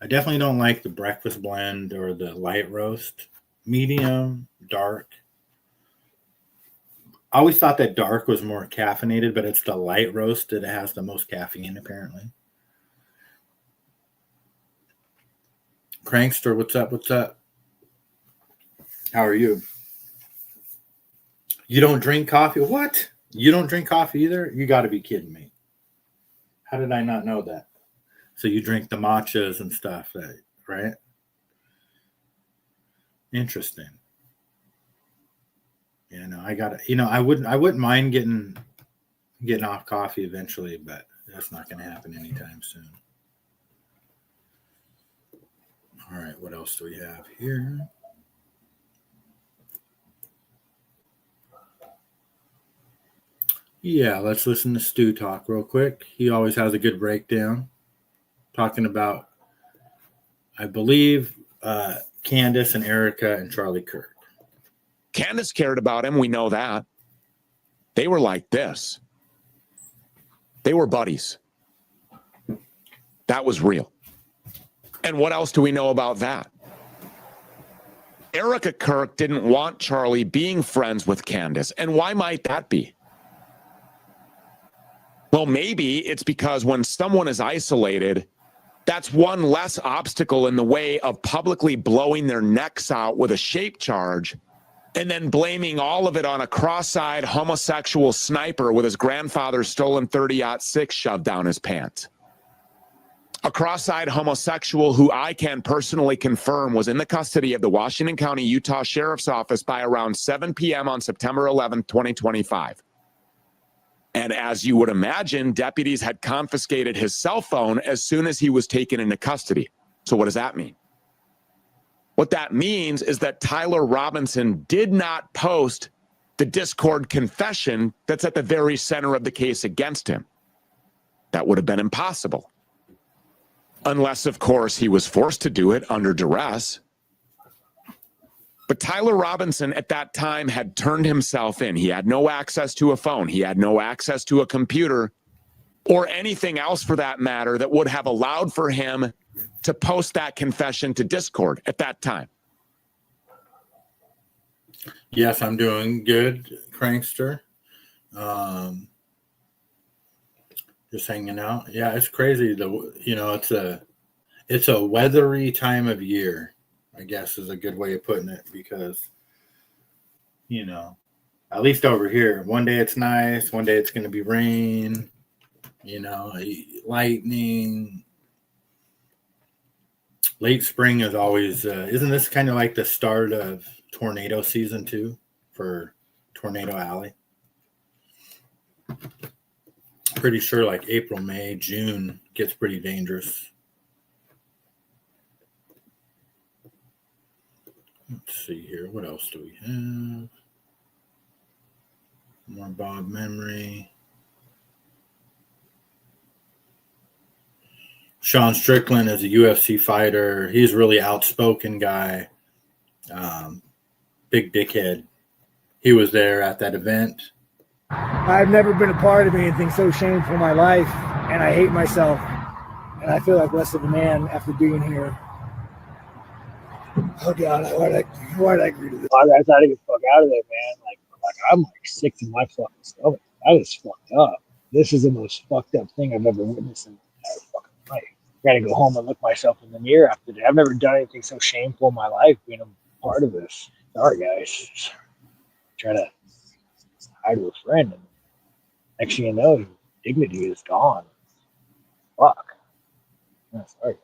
I definitely don't like the breakfast blend or the light roast. Medium, dark. I always thought that dark was more caffeinated, but it's the light roast that has the most caffeine, apparently. Crankster, what's up? What's up? How are you? You don't drink coffee? What? You don't drink coffee either? You got to be kidding me. How did I not know that? So you drink the matchas and stuff, right? Interesting. I got it. I wouldn't mind getting off coffee eventually, but that's not going to happen anytime soon. All right, what else do we have here? Yeah, let's listen to Stu talk real quick. He always has a good breakdown. Talking about, I believe, Candace and Erica and Charlie Kirk. Candace cared about him. We know that. They were like this. They were buddies. That was real. And what else do we know about that? Erica Kirk didn't want Charlie being friends with Candace. And why might that be? Well, maybe it's because when someone is isolated, that's one less obstacle in the way of publicly blowing their necks out with a shape charge and then blaming all of it on a cross-eyed homosexual sniper with his grandfather's stolen 30-06 shoved down his pants. A cross-eyed homosexual who I can personally confirm was in the custody of the Washington County, Utah Sheriff's Office by around 7 p.m. on September 11, 2025. And as you would imagine, deputies had confiscated his cell phone as soon as he was taken into custody. So what does that mean? What that means is that Tyler Robinson did not post the Discord confession that's at the very center of the case against him. That would have been impossible. Unless, of course, he was forced to do it under duress. But Tyler Robinson at that time had turned himself in. He had no access to a phone. He had no access to a computer or anything else for that matter that would have allowed for him to post that confession to Discord at that time. Yes, I'm doing good, Crankster. Just hanging out. Yeah, it's crazy. It's a weathery time of year, I guess is a good way of putting it, because, at least over here, one day it's nice, one day it's going to be rain, lightning. Late spring is always, isn't this kind of like the start of tornado season too for Tornado Alley? Pretty sure like April, May, June gets pretty dangerous. Let's see here. What else do we have? More Bob Memory. Sean Strickland is a UFC fighter. He's a really outspoken guy. Big dickhead. He was there at that event. I've never been a part of anything so shameful in my life, and I hate myself. And I feel like less of a man after being here. Oh God, why did I agree to this? I gotta get the fuck out of there, man. Like I'm like sick to my fucking stomach. That is fucked up. This is the most fucked up thing I've ever witnessed in my entire fucking life. I gotta go home and look myself in the mirror after that. I've never done anything so shameful in my life being a part of this. Sorry, guys. Try to hide with a friend, and next thing you know, your dignity is gone. Fuck. Yeah, sorry.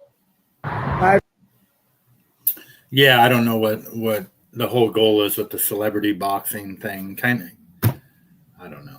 Yeah, I don't know what the whole goal is with the celebrity boxing thing. Kind of, I don't know.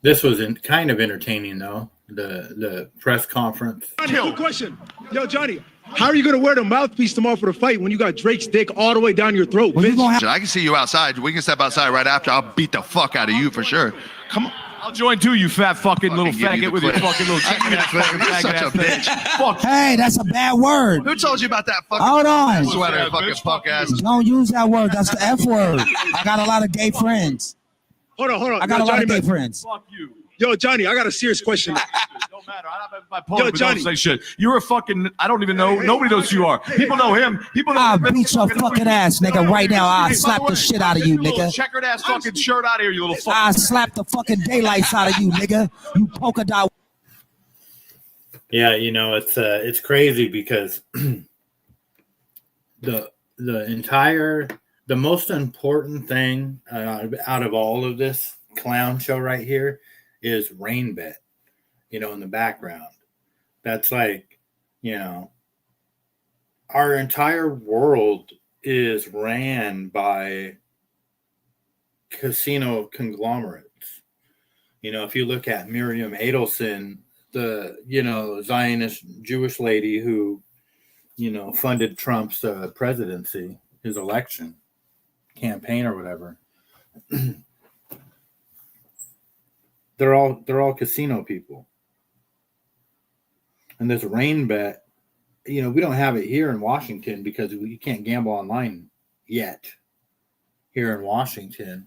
This was kind of entertaining though. The press conference. Johnny, question. Yo, Johnny, how are you going to wear the mouthpiece tomorrow for the fight when you got Drake's dick all the way down your throat, bitch? I can see you outside. We can step outside right after. I'll beat the fuck out of you for sure. Come on. I'll join too, you fat fucking little faggot with your fucking little chicken ass fucking You're such a bitch. Fuck. Hey, that's a bad word. Who told you about that fucking Hold on. sweater, fucking punk ass? Don't use that word. That's the F word. I got a lot of gay friends. Hold on. I got a lot of gay friends. Fuck you. Yo, Johnny, I got a serious question. Don't matter. My opponent, but don't say shit. You're a fucking, I don't even know. Nobody knows who you are. People know him. People know I'll beat your fucking ass, nigga, right now. I'll slap the shit out of you, nigga. Checkered ass fucking shirt out of here, you little fuck. I'll slap the fucking daylights out of you, nigga. You polka dot. Yeah, it's crazy because the most important thing out of all of this clown show right here is Rain Bet, in the background. That's like, our entire world is ran by casino conglomerates. If you look at Miriam Adelson, the, Zionist Jewish lady who, funded Trump's presidency, his election campaign or whatever. They're all casino people. And this Rain Bet, we don't have it here in Washington because you can't gamble online yet here in Washington.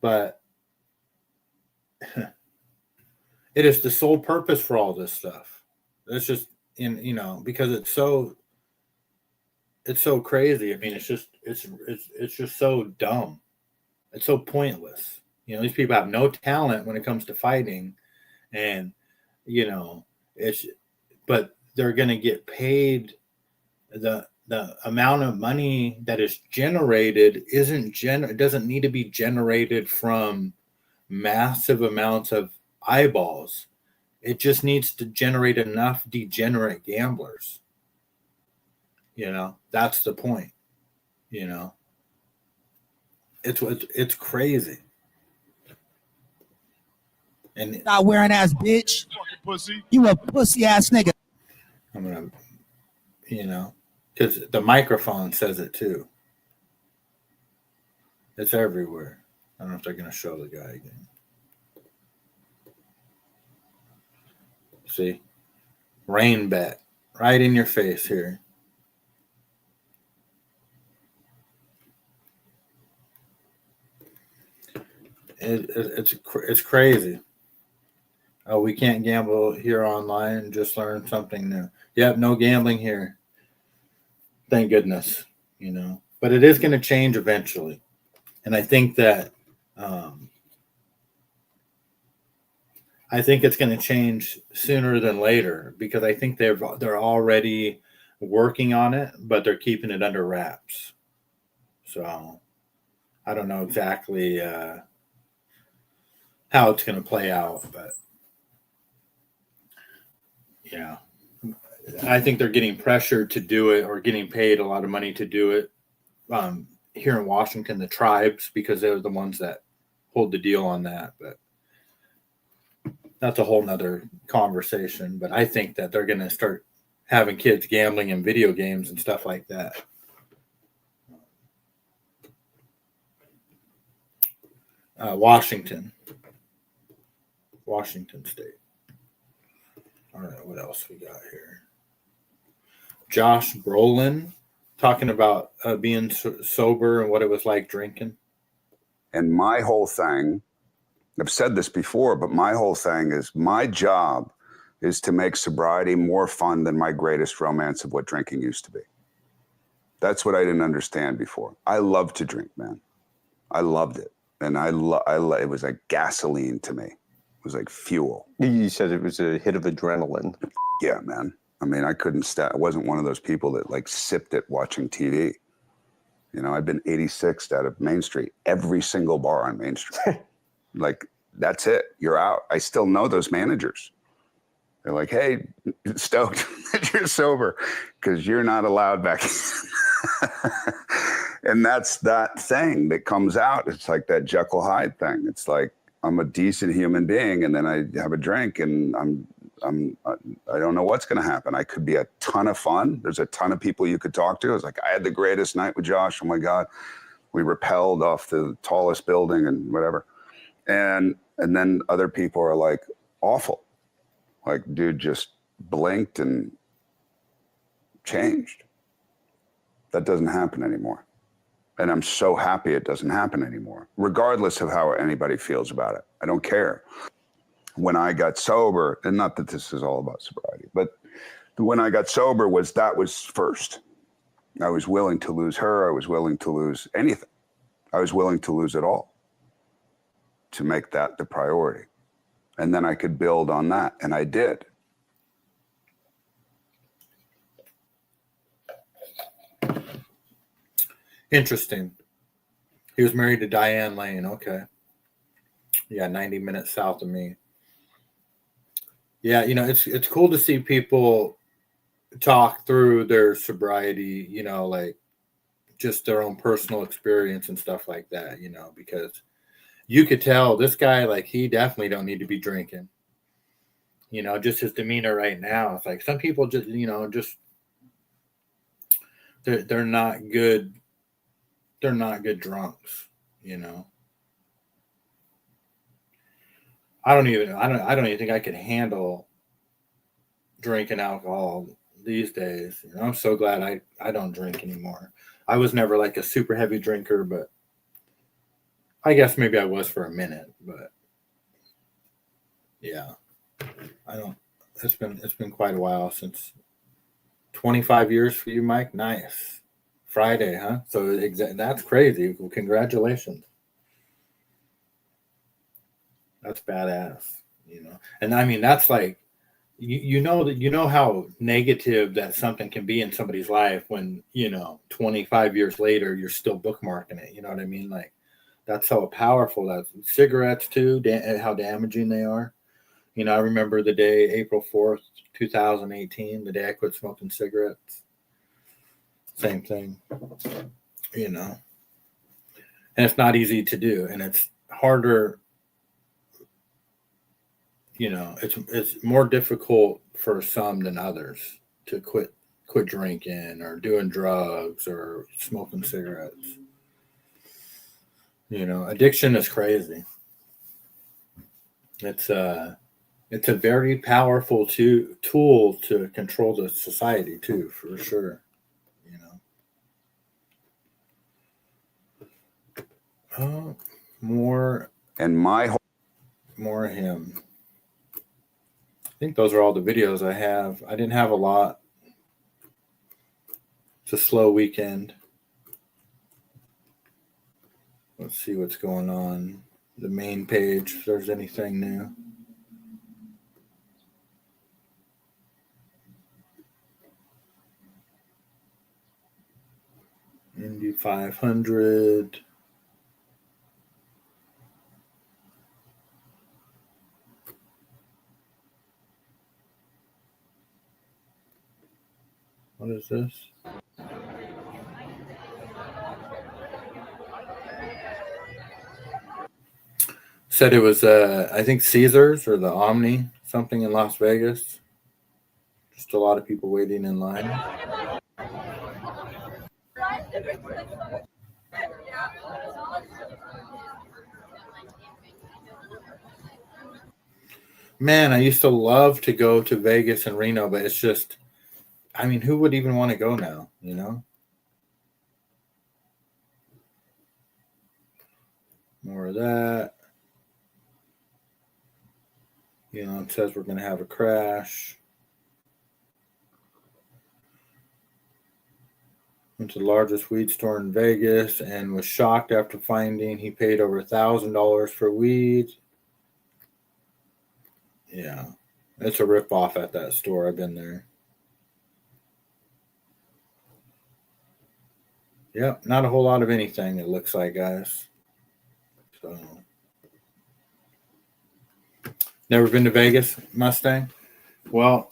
But it is the sole purpose for all this stuff. It's just because it's so crazy. I mean, it's just so dumb. It's so pointless. These people have no talent when it comes to fighting, and but they're going to get paid. The amount of money that is generated doesn't need to be generated from massive amounts of eyeballs. It just needs to generate enough degenerate gamblers. That's the point. It's crazy. And Not wearing ass bitch. Pussy. You a pussy ass nigga. I'm gonna, because the microphone says it too. It's everywhere. I don't know if they're gonna show the guy again. See, rain bet right in your face here. It's crazy. Oh, we can't gamble here online. Just learn something new. Yep, no gambling here. Thank goodness, But it is going to change eventually, and I think that I think it's going to change sooner than later because I think they're already working on it, but they're keeping it under wraps. So I don't know exactly how it's going to play out, but yeah, I think they're getting pressured to do it or getting paid a lot of money to do it here in Washington, the tribes, because they're the ones that hold the deal on that. But that's a whole nother conversation. But I think that they're going to start having kids gambling in video games and stuff like that. Washington State. All right, what else we got here? Josh Brolin talking about being sober and what it was like drinking. And my whole thing, I've said this before, but my whole thing is my job is to make sobriety more fun than my greatest romance of what drinking used to be. That's what I didn't understand before. I loved to drink, man. I loved it. And it was like gasoline to me. It was like fuel. You said it was a hit of adrenaline. Yeah, man. I mean, I couldn't I wasn't one of those people that like sipped it watching TV. I've been 86th out of Main Street, every single bar on Main Street. Like, that's it. You're out. I still know those managers. They're like, hey, stoked that you're sober because you're not allowed back in. And that's that thing that comes out. It's like that Jekyll Hyde thing. It's like, I'm a decent human being, and then I have a drink, and I don't know what's going to happen. I could be a ton of fun. There's a ton of people you could talk to. I was like, I had the greatest night with Josh. Oh my God, we rappelled off the tallest building and whatever. And then other people are like, awful. Like, dude just blinked and changed. That doesn't happen anymore. And I'm so happy it doesn't happen anymore, regardless of how anybody feels about it. I don't care. When I got sober, and not that this is all about sobriety, but when I got sober that was first. I was willing to lose her. I was willing to lose anything. I was willing to lose it all to make that the priority. And then I could build on that, and I did. Interesting. He was married to Diane Lane. Okay. Yeah, 90 minutes south of me. Yeah, it's cool to see people talk through their sobriety, like just their own personal experience and stuff like that, because you could tell this guy, like, he definitely don't need to be drinking. Just his demeanor right now. It's like some people just, they're not good. They're not good drunks, I don't even think I could handle drinking alcohol these days. I'm so glad I don't drink anymore. I was never like a super heavy drinker, but I guess maybe I was for a minute, but yeah, it's been quite a while since 25 years for you, Mike. Nice. Friday, huh? So that's crazy. Well, congratulations. That's badass, And I mean, that's like, you know how negative that something can be in somebody's life when 25 years later you're still bookmarking it. You know what I mean? Like, that's how powerful that. Cigarettes too, how damaging they are. I remember the day April 4th, 2018, the day I quit smoking cigarettes. Same thing, And it's not easy to do, and it's harder. It's more difficult for some than others to quit drinking or doing drugs or smoking cigarettes. Addiction is crazy. It's a very powerful tool to control the society too, for sure. More of him. I think those are all the videos I have. I didn't have a lot. It's a slow weekend. Let's see what's going on. The main page, if there's anything new. Indy 500. What is this? Said it was, I think Caesars or the Omni, something in Las Vegas. Just a lot of people waiting in line. Man, I used to love to go to Vegas and Reno, but it's just, who would even want to go now, More of that. It says we're going to have a crash. Went to the largest weed store in Vegas and was shocked after finding he paid over $1,000 for weed. Yeah, it's a ripoff at that store. I've been there. Yep, not a whole lot of anything, it looks like, guys. So, never been to Vegas, Mustang? Well,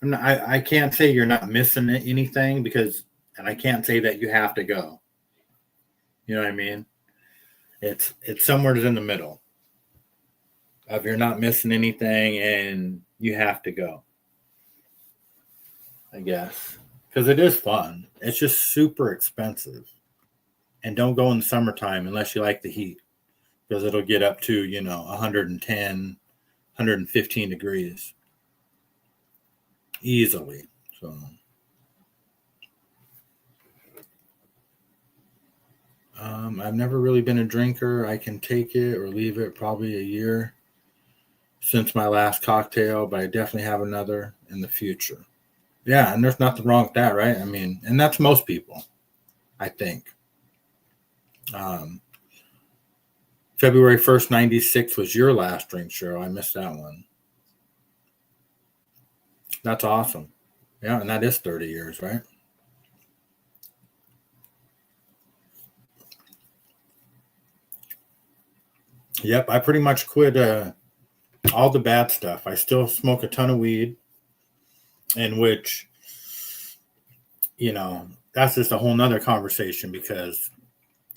I can't say you're not missing anything and I can't say that you have to go. You know what I mean? It's somewhere in the middle of you're not missing anything and you have to go, I guess. Because it is fun. It's just super expensive. And don't go in the summertime unless you like the heat. Because it'll get up to, 110, 115 degrees. Easily. So. I've never really been a drinker. I can take it or leave it probably a year since my last cocktail, but I definitely have another in the future. Yeah, and there's nothing wrong with that, right? And that's most people, I think. February 1st, 96 was your last drink, Cheryl. I missed that one. That's awesome. Yeah, and that is 30 years, right? Yep, I pretty much quit all the bad stuff. I still smoke a ton of weed, in which, that's just a whole nother conversation because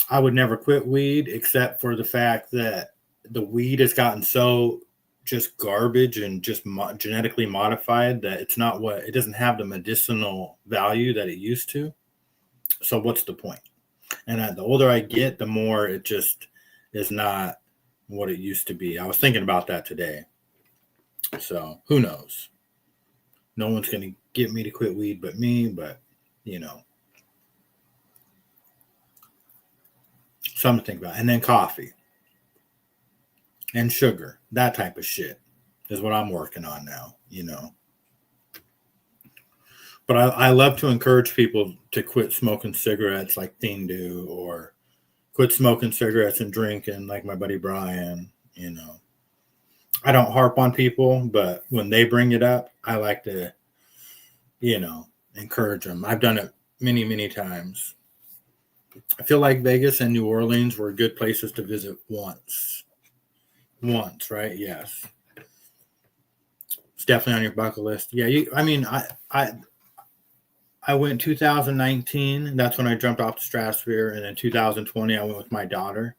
I would never quit weed except for the fact that the weed has gotten so just garbage and just genetically modified that it doesn't have the medicinal value that it used to. So what's the point? And the older I get, the more it just is not what it used to be. I was thinking about that today. So who knows? No one's going to get me to quit weed but me, but something to think about. And then coffee and sugar, that type of shit is what I'm working on now, But I love to encourage people to quit smoking cigarettes like Thing do, or quit smoking cigarettes and drinking like my buddy Brian, I don't harp on people, but when they bring it up, I like to, encourage them. I've done it many, many times. I feel like Vegas and New Orleans were good places to visit once, right? Yes. It's definitely on your bucket list. Yeah. I went 2019. That's when I jumped off the stratosphere, and then 2020 I went with my daughter.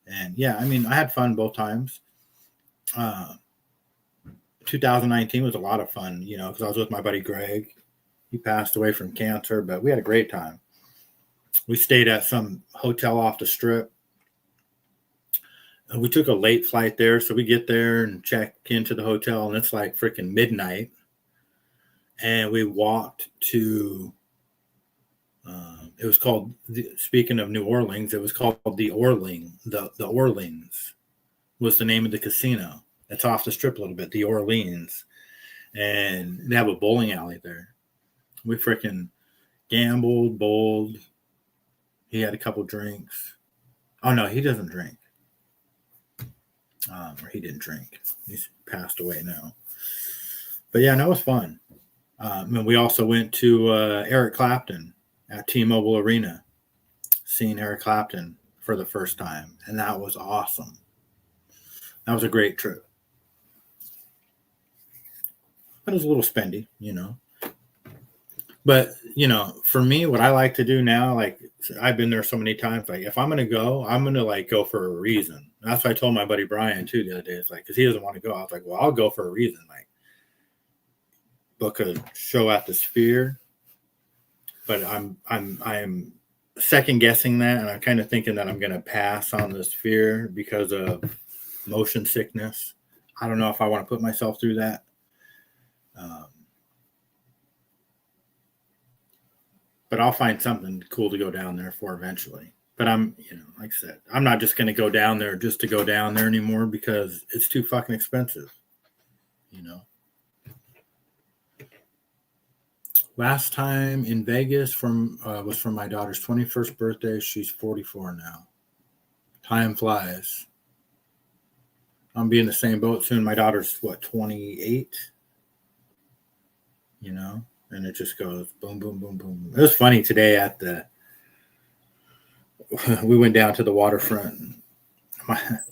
And yeah, I mean, I had fun both times. 2019 was a lot of fun, you know, because I was with my buddy Greg. He passed away from cancer, but we had a great time. We stayed at some hotel off the strip. We took a late flight there, so we get there and check into the hotel, and it's like freaking midnight. And we walked to, it was called, speaking of New Orleans, it was called the Orleans. The Orleans was the name of the casino. It's off the strip a little bit, the Orleans. And they have a bowling alley there. We freaking gambled, bowled. He had a couple drinks. Oh, no, he doesn't drink. Or he didn't drink. He's passed away now. But yeah, no, it was fun. And we also went to Eric Clapton at T-Mobile Arena, seeing Eric Clapton for the first time. And that was awesome. That was a great trip. But it was a little spendy, you know. But, you know, for me, what I like to do now, like I've been there so many times, like if I'm going to go, I'm going to like go for a reason. That's what I told my buddy Brian too the other day. It's like, because he doesn't want to go. I was like, well, I'll go for a reason. Like book a show at the Sphere. But I'm second guessing that, and I'm kind of thinking that I'm going to pass on the Sphere because of motion sickness. I don't know if I want to put myself through that. But I'll find something cool to go down there for eventually. But I'm, you know, like I said, I'm not just going to go down there just to go down there anymore because it's too fucking expensive, you know. Last time in Vegas was for my daughter's 21st birthday. She's 44 now. Time flies. I'm be in the same boat soon. My daughter's, 28? You know? And it just goes boom, boom, boom, boom. It was funny today we went down to the waterfront.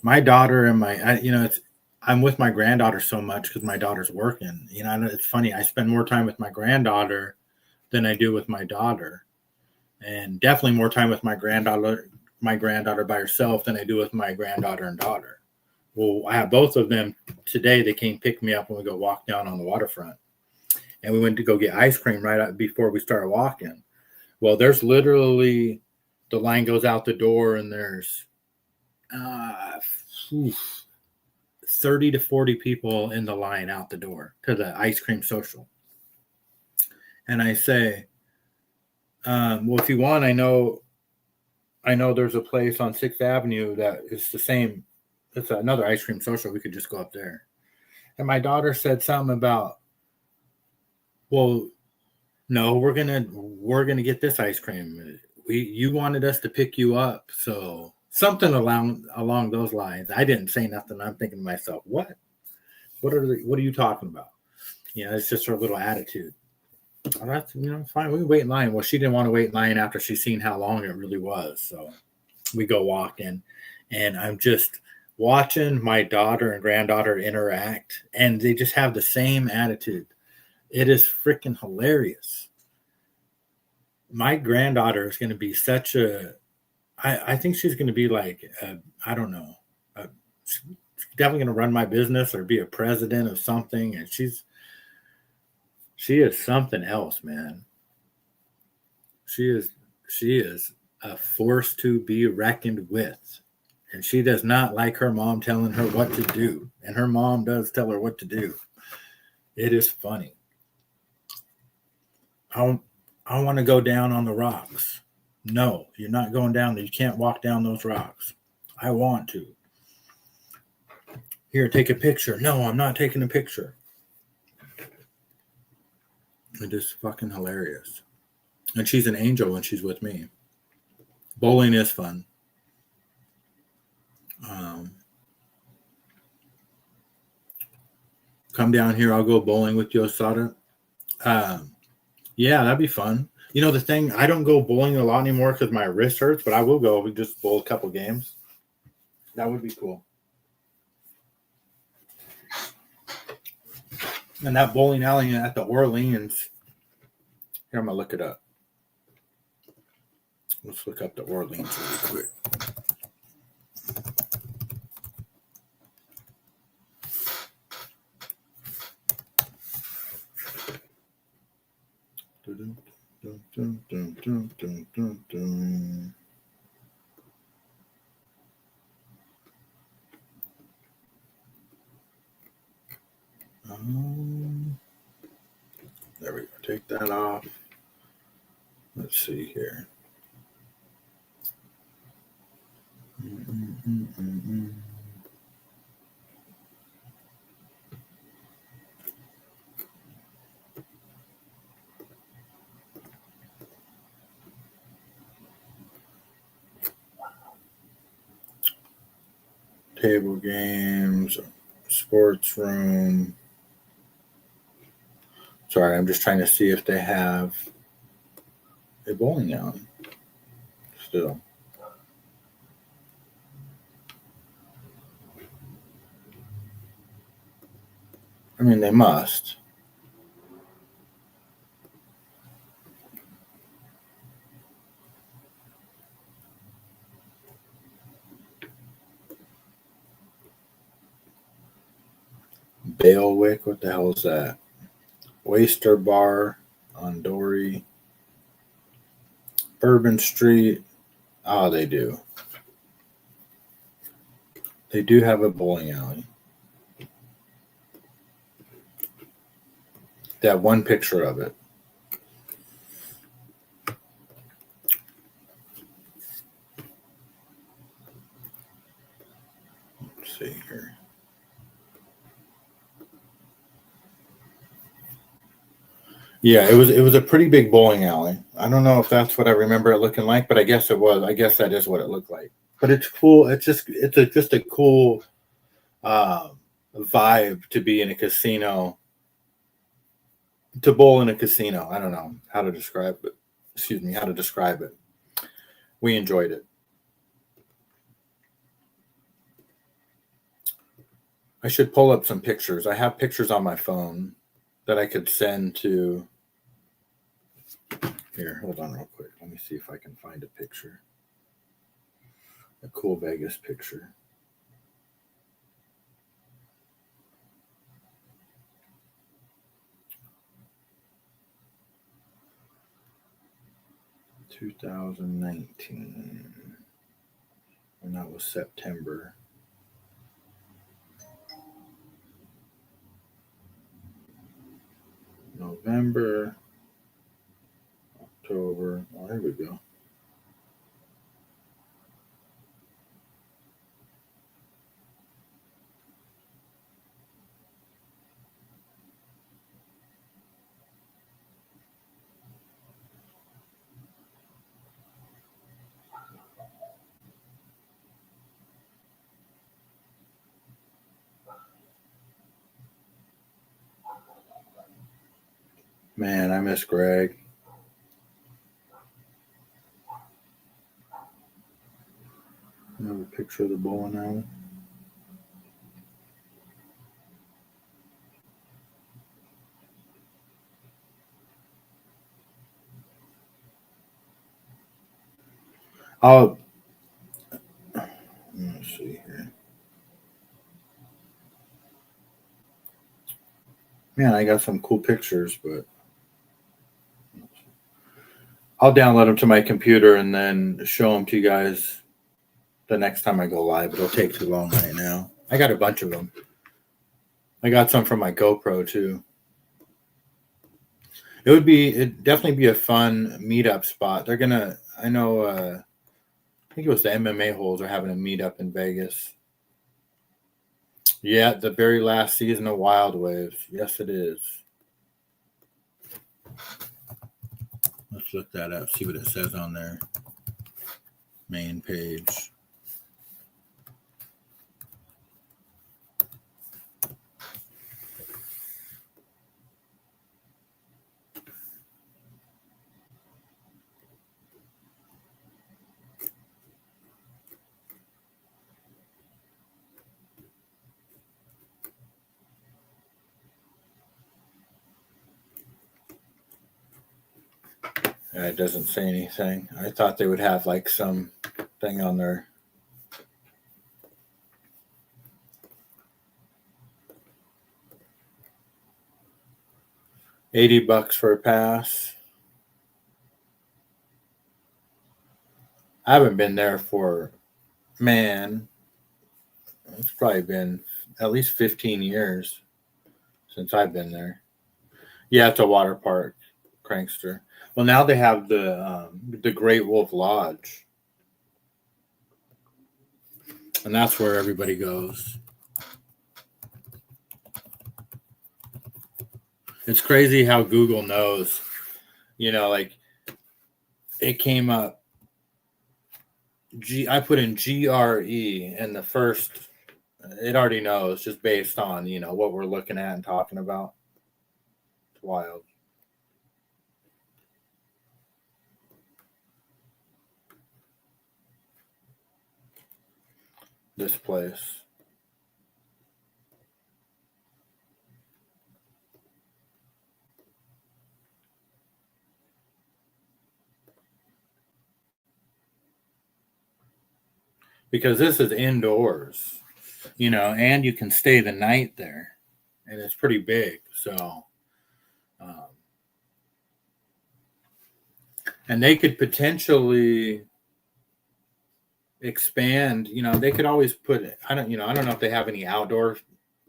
My daughter and I'm with my granddaughter so much because my daughter's working. You know, it's funny. I spend more time with my granddaughter than I do with my daughter, and definitely more time with my granddaughter by herself than I do with my granddaughter and daughter. Well, I have both of them today. They came pick me up when we go walk down on the waterfront, and we went to go get ice cream right before we started walking. Well, there's literally the line goes out the door, and there's 30 to 40 people in the line out the door to the ice cream social. And I say, well, if you want, I know there's a place on 6th Avenue that is the same. It's another ice cream social. We could just go up there. And my daughter said something about, well, no, we're gonna get this ice cream. You wanted us to pick you up, so something along those lines. I didn't say nothing. I'm thinking to myself, what are you talking about? You know, it's just her little attitude. Well, that's, fine. We can wait in line. Well, she didn't want to wait in line after she's seen how long it really was. So we go walking, and I'm just watching my daughter and granddaughter interact, and they just have the same attitude. It is freaking hilarious. My granddaughter is going to be I think she's going to be like, I don't know, she's definitely going to run my business or be a president of something. And she is something else, man. She is a force to be reckoned with. And she does not like her mom telling her what to do. And her mom does tell her what to do. It is funny. I want to go down on the rocks. No, you're not going down there. You can't walk down those rocks. I want to. Here, take a picture. No, I'm not taking a picture. It is fucking hilarious. And she's an angel when she's with me. Bowling is fun. Come down here. I'll go bowling with you, Osada. Yeah, that'd be fun. You know, the thing, I don't go bowling a lot anymore because my wrist hurts, but I will go. We just bowl a couple games. That would be cool. And that bowling alley at the Orleans Here, I'm gonna look it up. Let's look up the Orleans really quick. Dun, dun, dun, dun, dun, dun, dun, dun. There we go. Take that off. Let's see here. Table games, sports room. Sorry, I'm just trying to see if they have a bowling alley still. I mean, they must. Balewick, what the hell is that? Oyster Bar on Dory. Bourbon Street. Oh, they do. They do have a bowling alley. They have one picture of it. Let's see here. Yeah, it was a pretty big bowling alley. I don't know if that's what I remember it looking like, but I guess it was. I guess that is what it looked like. But it's cool. It's just a cool vibe to be in a casino, to bowl in a casino. I don't know how to describe it. Excuse me, how to describe it. We enjoyed it. I should pull up some pictures. I have pictures on my phone that I could send to. Here, hold on real quick. Let me see if I can find a picture. A cool Vegas picture. (2019), and that was September. November, October. Oh, here we go. Man, I miss Greg. I have a picture of the bowling alley. Let's see here. Man, I got some cool pictures, but I'll download them to my computer and then show them to you guys the next time I go live. It'll take too long right now. I got a bunch of them. I got some from my GoPro too. It'd definitely be a fun meetup spot. They're gonna, I know, I think it was the MMA holes are having a meetup in Vegas. Yeah, the very last season of Wild Waves. Yes, it is. Let's look that up, see what it says on their main page. It doesn't say anything. I thought they would have like some thing on there. $80 for a pass. I haven't been there for, man, it's probably been at least 15 years since I've been there. Yeah, it's a water park, Crankster. Well, now they have the Great Wolf Lodge, and that's where everybody goes. It's crazy how Google knows, you know, like it came up. I put in GRE and the first, it already knows just based on, you know, what we're looking at and talking about. It's wild. This place. Because this is indoors, you know, and you can stay the night there, and it's pretty big. So, and they could potentially expand. You know, they could always put. I don't know if they have any outdoor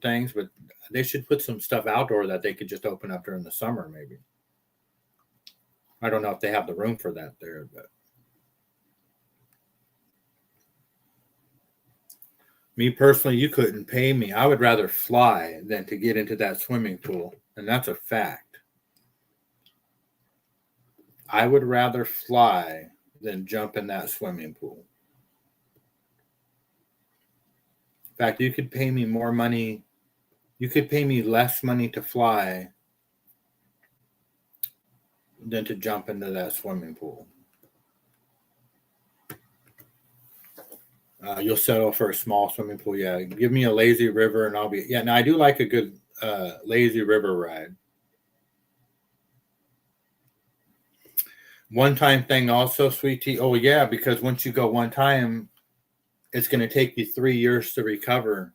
things, but they should put some stuff outdoor that they could just open up during the summer. Maybe. I don't know if they have the room for that there, but. Me personally, you couldn't pay me. I would rather fly than to get into that swimming pool. And that's a fact. I would rather fly than jump in that swimming pool. In fact, you could pay me more money. You could pay me less money to fly than to jump into that swimming pool. You'll settle for a small swimming pool. Yeah, give me a lazy river and I'll be. Yeah, now I do like a good lazy river ride. One-time thing also, sweet tea. Oh, yeah, because once you go one time, it's going to take you 3 years to recover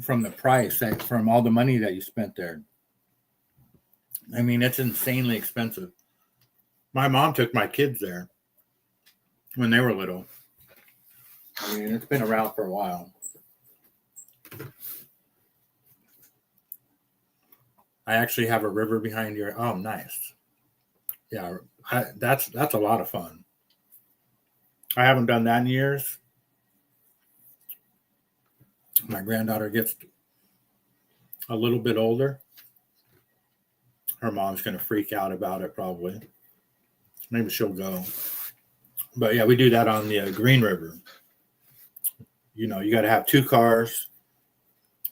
from the price, from all the money that you spent there. I mean, it's insanely expensive. My mom took my kids there when they were little. I mean, it's been around for a while. I actually have a river behind your. Oh, nice. Yeah, that's a lot of fun. I haven't done that in years. My granddaughter gets a little bit older. Her mom's going to freak out about it probably. Maybe she'll go. But yeah, we do that on the Green River. You know, you got to have 2 cars.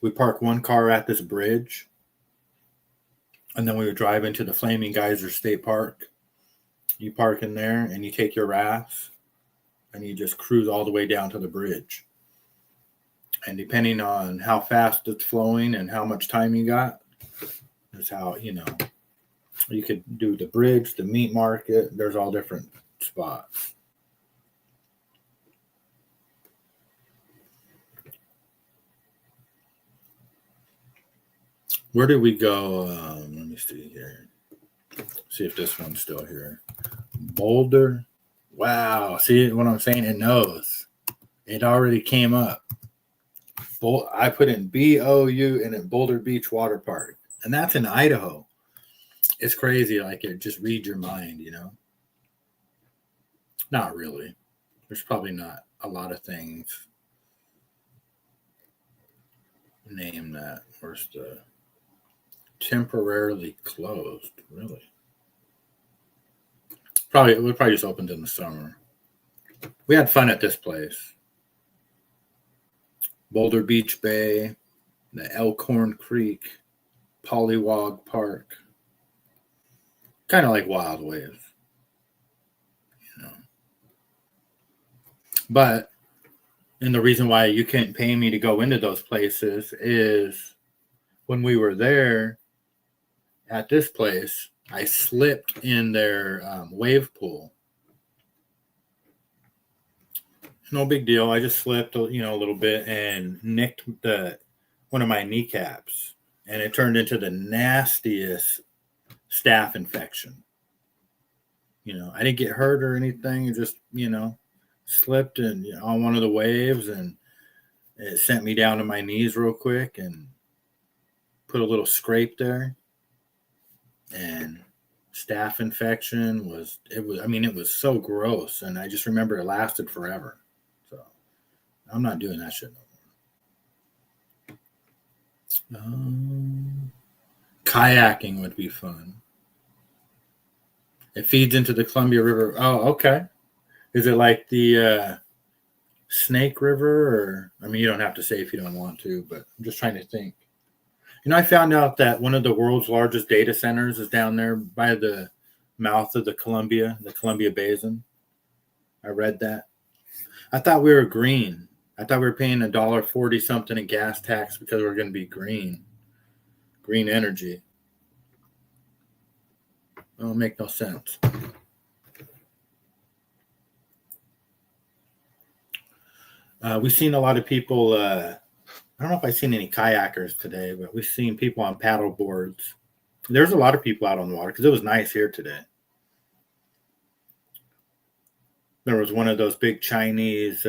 We park 1 car at this bridge. And then we would drive into the Flaming Geyser State Park. You park in there and you take your rafts and you just cruise all the way down to the bridge. And depending on how fast it's flowing and how much time you got, that's how, you know, you could do the bridge, the meat market. There's all different spots. Where did we go? Let me see here. See if this one's still here. Boulder. Wow. See what I'm saying? It knows. It already came up. I put in BOU and in Boulder Beach Water Park. And that's in Idaho. It's crazy. Like, it just reads your mind, you know? Not really. There's probably not a lot of things. Name that. Where's the... Temporarily closed, really. We probably just opened in the summer. We had fun at this place. Boulder Beach Bay, the Elkhorn Creek, Pollywog Park. Kind of like Wild Wave, you know. But, and the reason why you can't pay me to go into those places is when we were there, at this place, I slipped in their wave pool. No big deal. I just slipped, a little bit and nicked one of my kneecaps, and it turned into the nastiest staph infection. I didn't get hurt or anything. It just, slipped on one of the waves, and it sent me down to my knees real quick and put a little scrape there. And staph infection was so gross, and I just remember it lasted forever. So I'm not doing that shit no more. Kayaking would be fun. It feeds into the Columbia River. Oh, okay. Is it like the Snake River? Or you don't have to say if you don't want to, but I'm just trying to think. I found out that one of the world's largest data centers is down there by the mouth of the Columbia Basin. I read that. I thought we were green. I thought we were paying $1.40 something in gas tax because we're going to be green energy. It don't make no sense. We've seen a lot of people. I don't know if I've seen any kayakers today, but we've seen people on paddle boards. There's a lot of people out on the water because it was nice here today. There was one of those big Chinese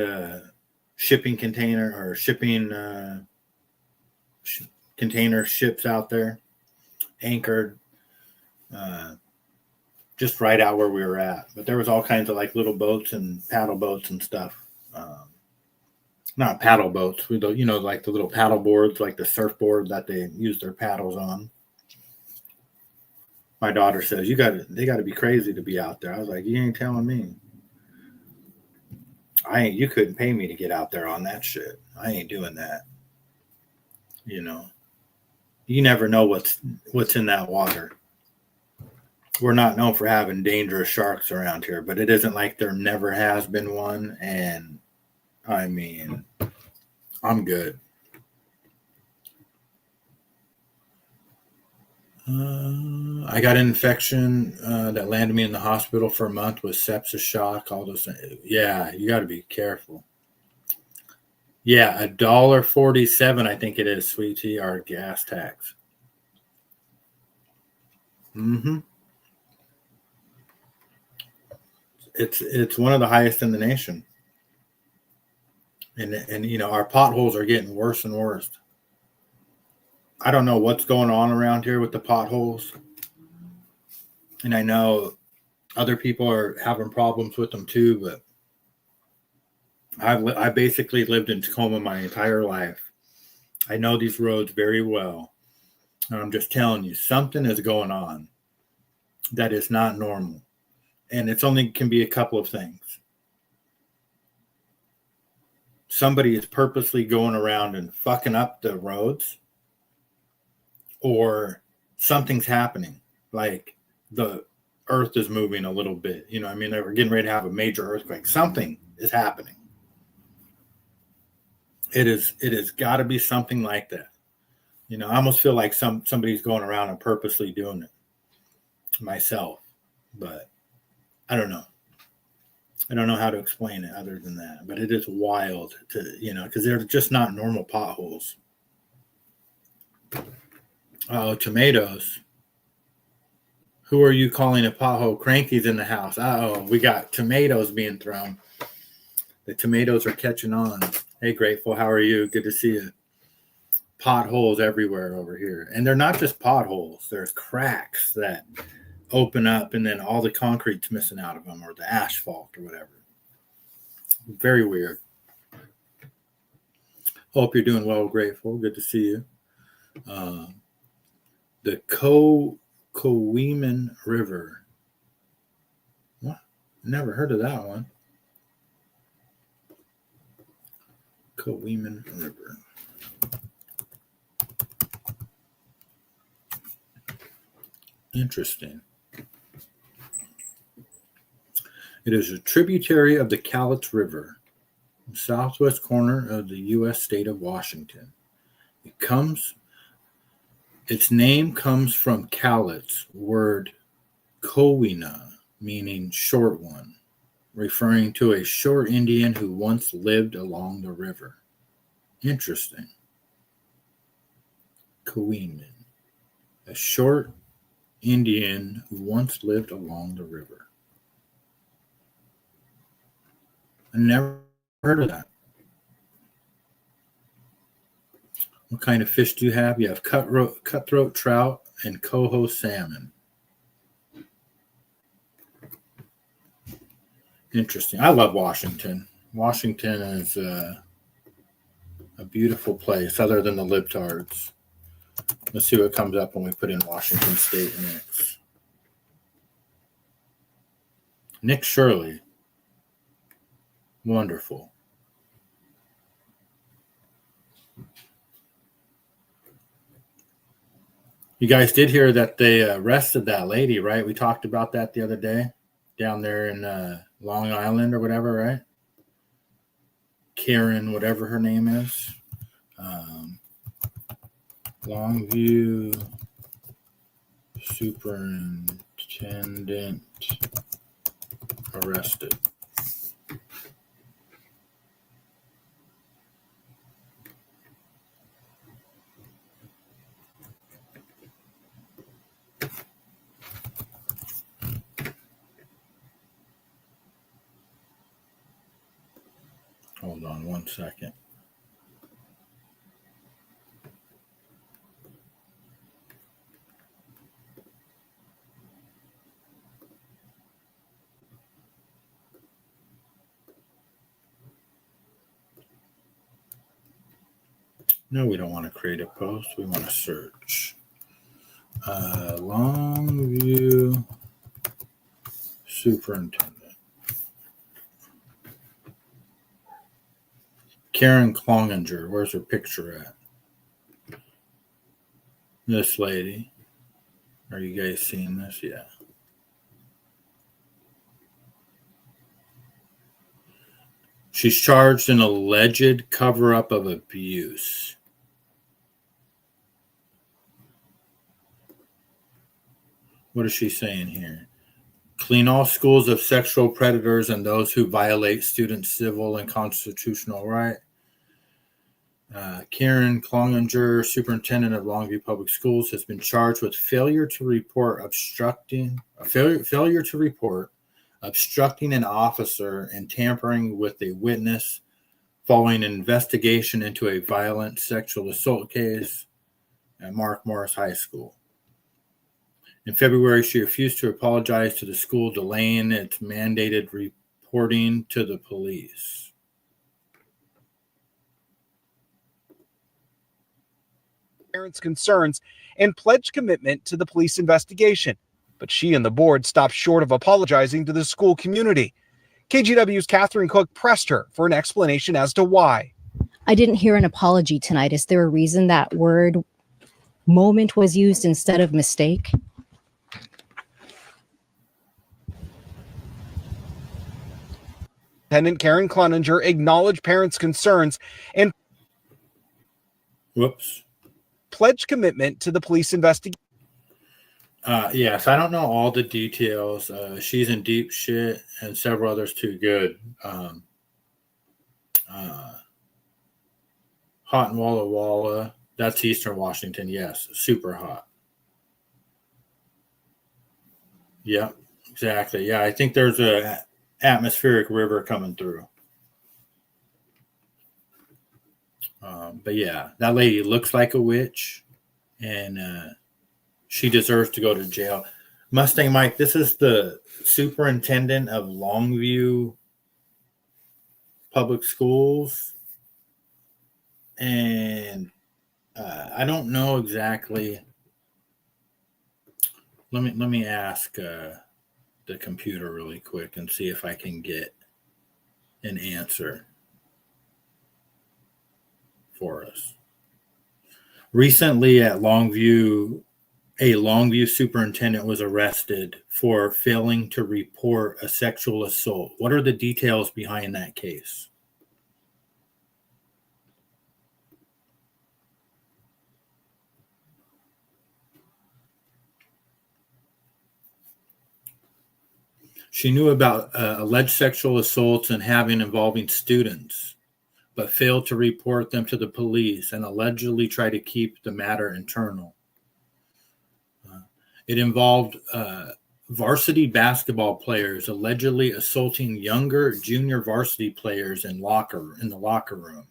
shipping container or shipping container ships out there, anchored just right out where we were at. But there was all kinds of like little boats and paddle boats and stuff. Not paddle boats, like the little paddle boards, like the surfboard that they use their paddles on. My daughter says, they got to be crazy to be out there. I was like, you ain't telling me. You couldn't pay me to get out there on that shit. I ain't doing that. You never know what's in that water. We're not known for having dangerous sharks around here, but it isn't like there never has been one. And I'm good. I got an infection that landed me in the hospital for a month with sepsis shock, all those things. Yeah, you got to be careful. Yeah, $1.47, I think it is, sweet tea, our gas tax. It's one of the highest in the nation. And our potholes are getting worse and worse. I don't know what's going on around here with the potholes. And I know other people are having problems with them too, but I basically lived in Tacoma my entire life. I know these roads very well. And I'm just telling you, something is going on that is not normal. And it's only can be a couple of things. Somebody is purposely going around and fucking up the roads, or something's happening. Like the earth is moving a little bit. They were getting ready to have a major earthquake. Something is happening. It has got to be something like that. I almost feel like somebody's going around and purposely doing it myself, but I don't know. I don't know how to explain it other than that, but it is wild to, because they're just not normal potholes. Oh, tomatoes. Who are you calling a pothole? Cranky's in the house. We got tomatoes being thrown. The tomatoes are catching on. Hey, Grateful, how are you? Good to see you. Potholes everywhere over here. And they're not just potholes. There's cracks that open up and then all the concrete's missing out of them, or the asphalt or whatever. Very weird. Hope you're doing well, Grateful. Good to see you. The Coweeman River. What? Never heard of that one. Coweeman River. Interesting. It is a tributary of the Cowlitz River, the southwest corner of the U.S. state of Washington. Its name comes from Cowlitz, word Kowina, meaning short one, referring to a short Indian who once lived along the river. Interesting. Kowina, a short Indian who once lived along the river. I never heard of that. What kind of fish do you have? You have cutthroat trout and coho salmon. Interesting. I love Washington. Washington is a beautiful place, other than the libtards. Let's see what comes up when we put in Washington State next. Nick Shirley. Wonderful. You guys did hear that they arrested that lady, right? We talked about that the other day down there in Long Island or whatever, right? Karen, whatever her name is. Longview superintendent arrested. Hold on one second. No, we don't want to create a post. We want to search. Longview superintendent. Karen Cloninger. Where's her picture at? This lady. Are you guys seeing this? Yeah. She's charged in alleged cover-up of abuse. What is she saying here? Clean all schools of sexual predators and those who violate students' civil and constitutional right. Karen Cloninger, superintendent of Longview Public Schools, has been charged with failure to report obstructing an officer and tampering with a witness following an investigation into a violent sexual assault case at Mark Morris High School. In February, she refused to apologize to the school, delaying its mandated reporting to the police. Parents' concerns and pledged commitment to the police investigation, but she and the board stopped short of apologizing to the school community. KGW's Catherine Cook pressed her for an explanation as to why. I didn't hear an apology tonight. Is there a reason that word moment was used instead of mistake? Superintendent Karen Cloninger acknowledged parents' concerns and pledged commitment to the police investigation. Yes, I don't know all the details. She's in deep shit, and several others too good. Hot in Walla Walla. That's Eastern Washington. Yes, super hot. Yeah, exactly. Yeah, I think there's a atmospheric river coming through. But yeah, that lady looks like a witch, and she deserves to go to jail. Mustang Mike, this is the superintendent of Longview Public Schools, and I don't know exactly. Let me ask the computer really quick and see if I can get an answer for us. Recently at Longview, a Longview superintendent was arrested for failing to report a sexual assault. What are the details behind that case? She knew about alleged sexual assaults and having involving students, but failed to report them to the police and allegedly tried to keep the matter internal. It involved varsity basketball players allegedly assaulting younger junior varsity players in the locker room.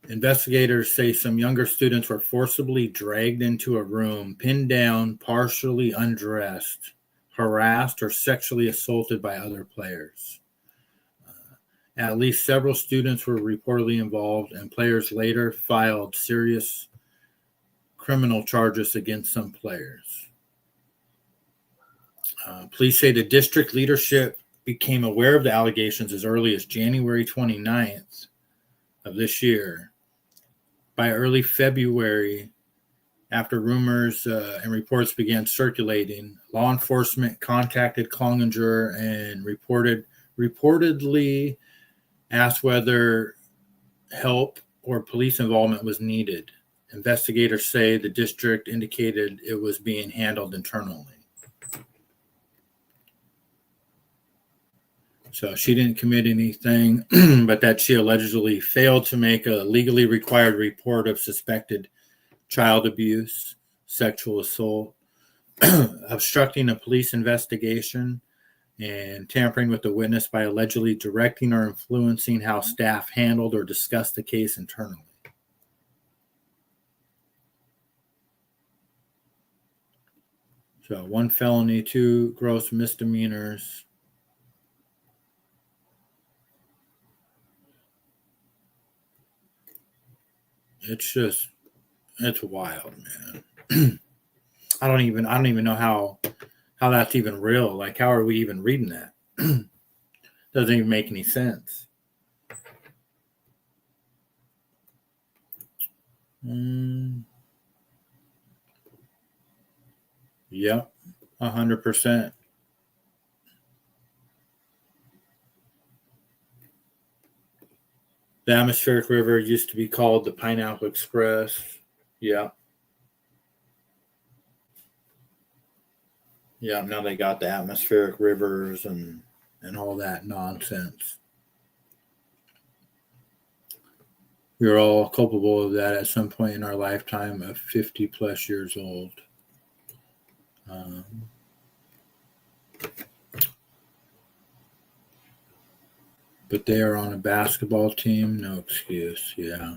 Investigators say some younger students were forcibly dragged into a room, pinned down, partially undressed, harassed, or sexually assaulted by other players. At least several students were reportedly involved, and players later filed serious criminal charges against some players. Police say the district leadership became aware of the allegations as early as January 29th of this year. By early February, after rumors and reports began circulating, law enforcement contacted Cloninger and reportedly asked whether help or police involvement was needed. Investigators say the district indicated it was being handled internally. So she didn't commit anything, but that she allegedly failed to make a legally required report of suspected child abuse, sexual assault, obstructing a police investigation, and tampering with the witness by allegedly directing or influencing how staff handled or discussed the case internally. So 1 felony, 2 gross misdemeanors. It's wild, man. I don't even know how that's even real. Like, how are we even reading that? Doesn't even make any sense. Yep, 100%. The Atmospheric River used to be called the Pineapple Express. Yeah. Yeah, now they got the atmospheric rivers and all that nonsense. We were all culpable of that at some point in our lifetime of 50 plus years old. But they are on a basketball team, no excuse. Yeah.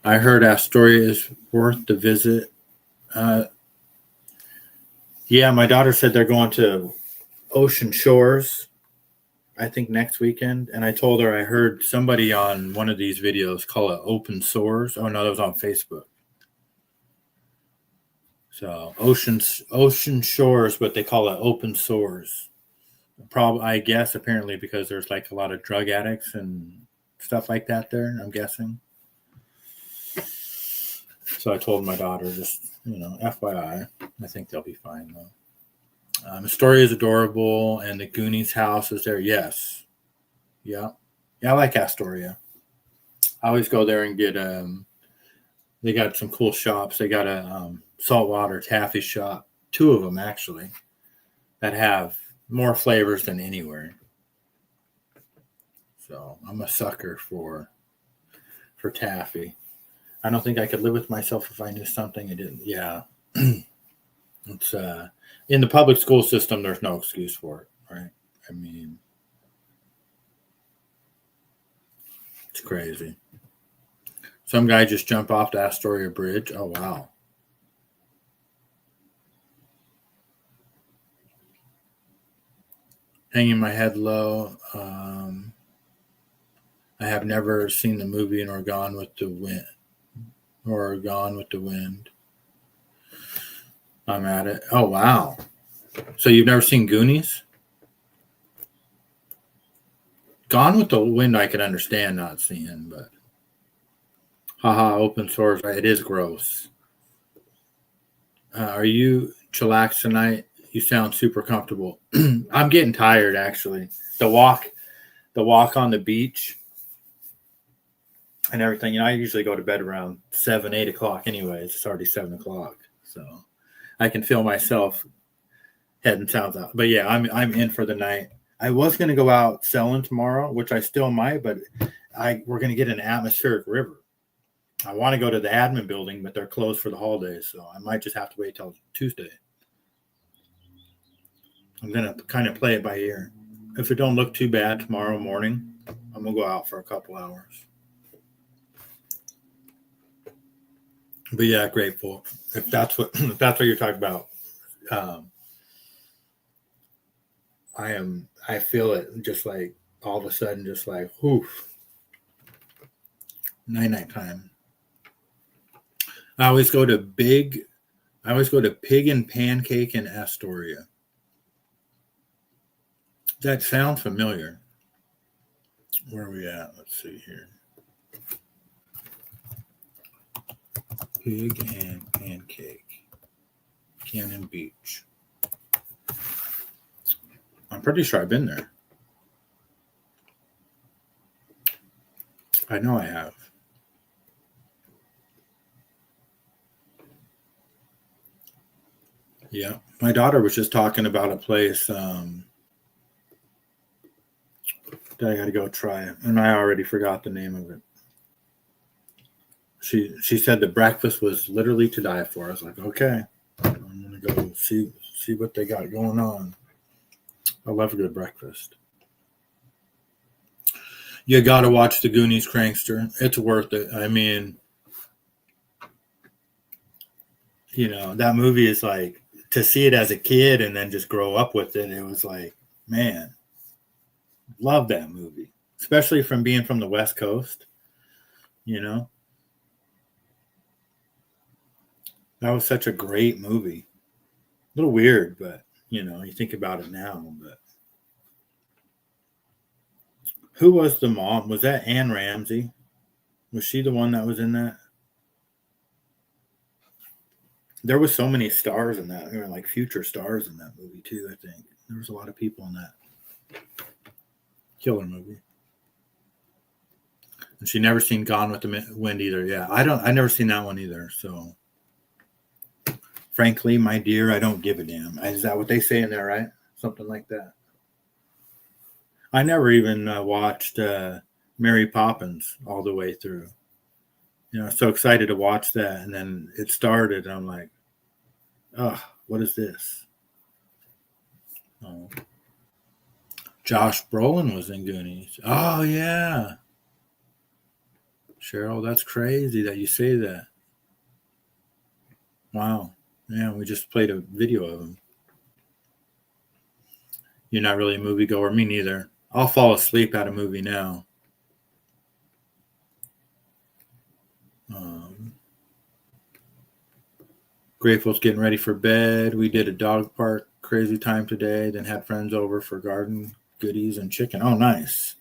I heard Astoria is worth the visit. Yeah, my daughter said they're going to Ocean Shores, I think next weekend. And I told her I heard somebody on one of these videos call it Open Source. Oh, no, that was on Facebook. So Ocean Shores, but they call it Open Source. Probably, I guess, apparently because there's like a lot of drug addicts and stuff like that there, I'm guessing. So I told my daughter, just, FYI, I think they'll be fine though. Astoria is adorable, and the Goonies house is there. Yes. Yeah. Yeah, I like Astoria. I always go there and get, they got some cool shops. They got a saltwater taffy shop, 2 of them actually, that have more flavors than anywhere. So I'm a sucker for taffy. I don't think I could live with myself if I knew something I didn't. Yeah. It's in the public school system, there's no excuse for it, right? I mean, it's crazy. Some guy just jumped off the Astoria Bridge. Oh, wow. Hanging my head low. I have never seen the movie or Gone with the Wind. I'm at it. Oh, wow. So you've never seen Goonies? Gone with the Wind I could understand not seeing, but haha, Open Source. It is gross. Are you chillaxed tonight? You sound super comfortable. I'm getting tired, actually. The walk on the beach and everything. I usually go to bed around 7, 8 o'clock anyways. It's already 7 o'clock. So I can feel myself heading south out. But yeah, I'm in for the night. I was going to go out selling tomorrow, which I still might, but we're going to get an atmospheric river. I want to go to the admin building, but they're closed for the holidays, so I might just have to wait till Tuesday. I'm going to kind of play it by ear. If it don't look too bad tomorrow morning, I'm going to go out for a couple hours. But yeah, grateful. If that's what you're talking about, I feel it just like all of a sudden, just like, whew, night time. I always go to Pig and Pancake in Astoria. That sounds familiar. Where are we at? Let's see here. Pig and Pancake, Cannon Beach. I'm pretty sure I've been there. I know I have. Yeah. My daughter was just talking about a place that I got to go try, and I already forgot the name of it. She said the breakfast was literally to die for. I was like, okay, I'm gonna go see what they got going on. I love a good breakfast. You got to watch the Goonies, Crankster. It's worth it. I mean, you know, that movie is like, to see it as a kid and then just grow up with it. It was like, man, love that movie, especially from being from the West Coast. You know, that was such a great movie. A little weird, but you know, you think about it now. But who was the mom? Was that Anne Ramsey? Was she the one that was in that? There was so many stars in that. There were like future stars in that movie too, I think. There was a lot of people in that. Killer movie. And she never seen Gone with the Wind either. Yeah, I never seen that one either. So frankly, my dear, I don't give a damn. Is that what they say in there, right? Something like that. I never even watched Mary Poppins all the way through. You know, I was so excited to watch that, and then it started, and I'm like, oh, what is this? Oh. Josh Brolin was in Goonies. Oh, yeah. Cheryl, that's crazy that you say that. Wow. Yeah, we just played a video of him. You're not really a moviegoer. Me neither. I'll fall asleep at a movie now. Grateful's getting ready for bed. We did a dog park crazy time today, then had friends over for garden goodies and chicken. Oh, nice.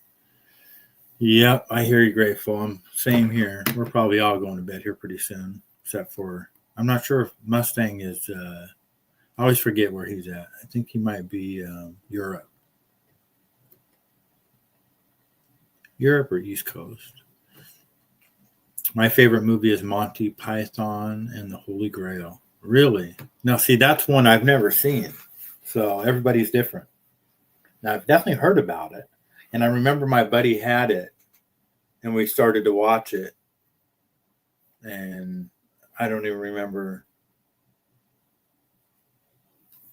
Yep, I hear you, Grateful. Same here. We're probably all going to bed here pretty soon, except for, I'm not sure if Mustang is, I always forget where he's at. I think he might be Europe. Europe or East Coast. My favorite movie is Monty Python and the Holy Grail. Really? Now, see, that's one I've never seen. So everybody's different. Now, I've definitely heard about it. And I remember my buddy had it. And we started to watch it. And I don't even remember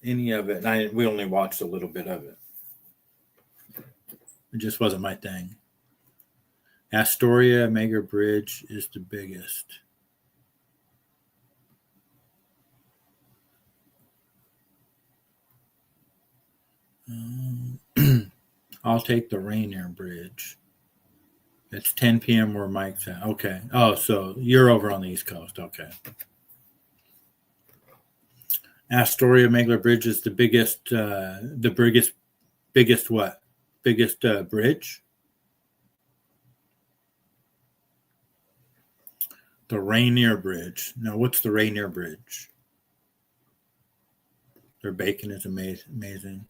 any of it. And we only watched a little bit of it. It just wasn't my thing. Astoria Mega Bridge is the biggest. I'll take the Rainier Bridge. It's 10 p.m. where Mike's at. Okay. Oh, so you're over on the East Coast. Okay. Astoria Mega Bridge is the biggest what? Biggest bridge? The Rainier Bridge. Now, what's the Rainier Bridge? Their bacon is amazing.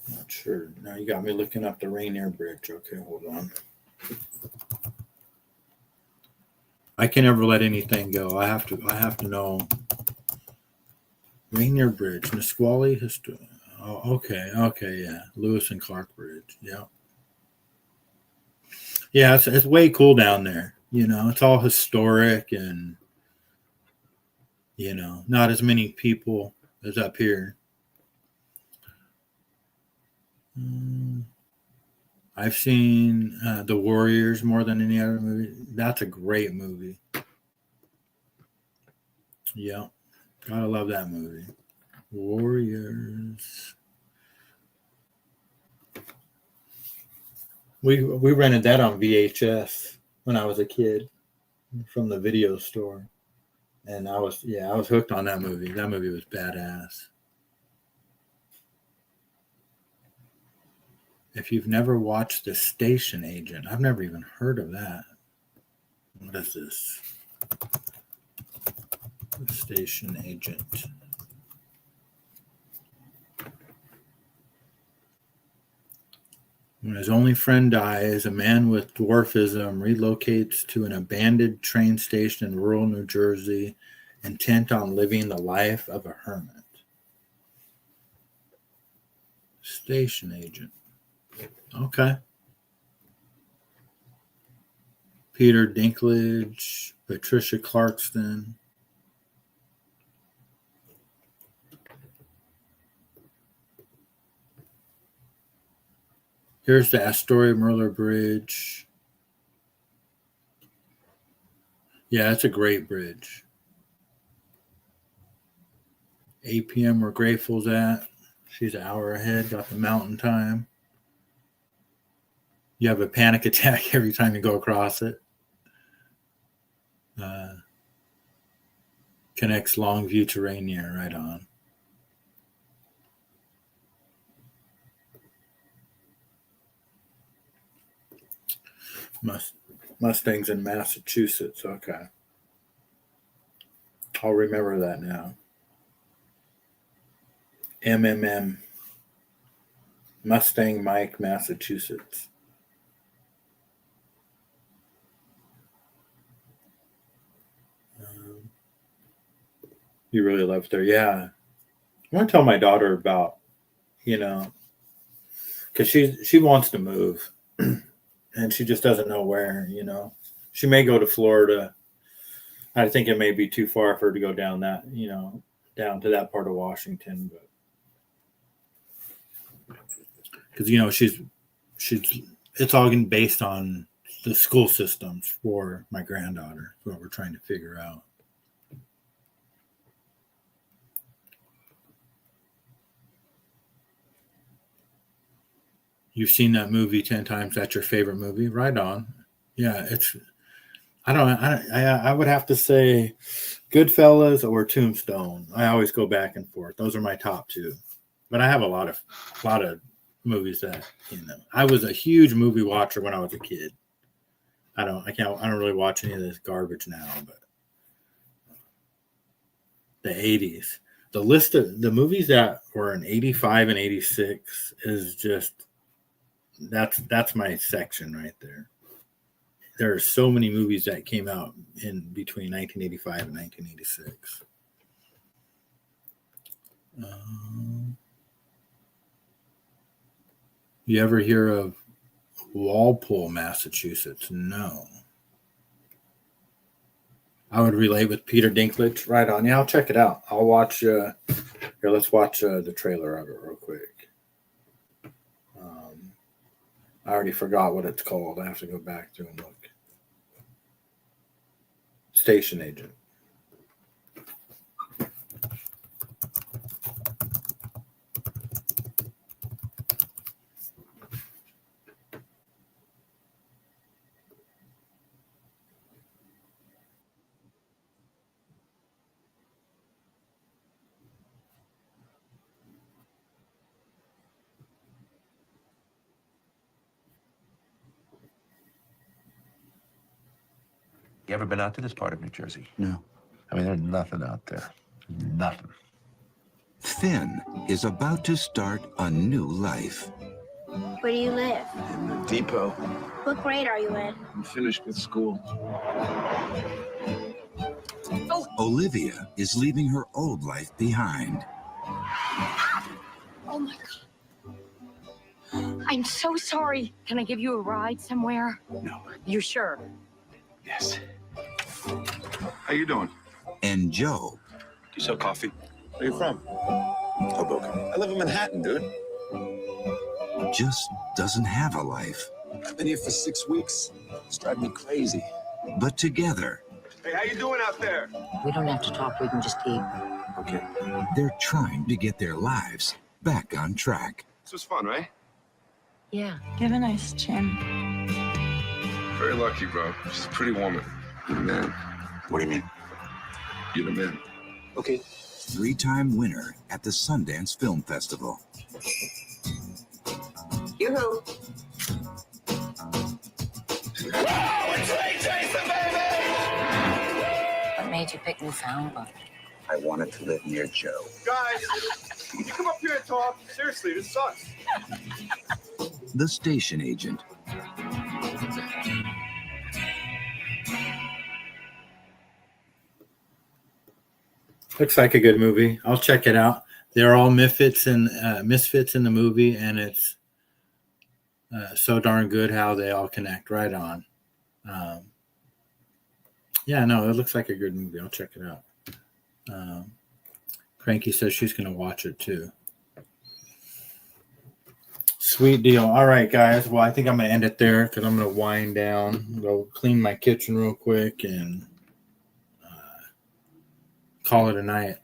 Not sure. Now you got me looking up the Rainier Bridge. Okay, hold on. I can never let anything go. I have to know. Rainier Bridge, Nisqually history. Oh, okay, yeah. Lewis and Clark Bridge. Yeah. Yeah, it's way cool down there. You know, it's all historic and, you know, not as many people as up here. I've seen The Warriors more than any other movie. That's a great movie. Yeah. Gotta love that movie. Warriors. We rented that on VHS when I was a kid from the video store. And I was hooked on that movie. That movie was badass. If you've never watched The Station Agent, I've never even heard of that. What is this? The Station Agent. When his only friend dies, a man with dwarfism relocates to an abandoned train station in rural New Jersey, intent on living the life of a hermit. Station Agent. Okay. Peter Dinklage, Patricia Clarkston. Here's the Astoria Merler Bridge. Yeah, it's a great bridge. 8 p.m. where Grateful's at. She's an hour ahead, got the mountain time. You have a panic attack every time you go across it. Connects Longview to Rainier, right on. Mustangs in Massachusetts. Okay. I'll remember that now. MMM. Mustang Mike, Massachusetts. You really lived there. Yeah. I want to tell my daughter about, you know, because she wants to move. And she just doesn't know where, you know. She may go to Florida. I think it may be too far for her to go down that, you know, down to that part of Washington. But because, you know, it's all based on the school systems for my granddaughter. That's what we're trying to figure out. You've seen that movie 10 times. That's your favorite movie? Right on. Yeah, I would have to say Goodfellas or Tombstone. I always go back and forth. Those are my top two. But I have a lot of movies that, you know. I was a huge movie watcher when I was a kid. I don't really watch any of this garbage now, but the 80s. The list of the movies that were in 85 and 86 is just that's my section right there. There are so many movies that came out in between 1985 and 1986. You ever hear of Walpole, Massachusetts? No. I would relate with Peter Dinklage. Right on. Yeah, I'll check it out. I'll watch. Here, let's watch the trailer of it real quick. I already forgot what it's called. I have to go back through and look. Station Agent. You ever been out to this part of New Jersey? No. I mean, there's nothing out there. Nothing. Finn is about to start a new life. Where do you live? In the depot. What grade are you in? I'm finished with school. Olivia is leaving her old life behind. Oh my God. I'm so sorry. Can I give you a ride somewhere? No. You sure? Yes. How you doing? And Joe Do you sell coffee? Where you from? Hoboken. I live in Manhattan, dude. just doesn't have a life. I've been here for 6 weeks. It's driving me crazy. But together, Hey, how you doing out there? We don't have to talk. We can just eat. Okay. they're trying to get their lives back on track. This was fun, right? Yeah. You have a nice chin. Very lucky, bro. She's a pretty woman. You're the man. What do you mean? You're the man. Okay. 3-time winner at the Sundance Film Festival. Yoo-hoo. What made you pick Newfoundland? I wanted to live near Joe. Guys, can you come up here and talk? Seriously, this sucks. The station agent. Looks like a good movie. I'll check it out. They're all misfits in the movie, and it's so darn good how they all connect. Right on. Yeah, no, it looks like a good movie. I'll check it out. Cranky says she's going to watch it too. Sweet deal. All right, guys. Well, I think I'm going to end it there because I'm going to wind down, go clean my kitchen real quick, and call it a night.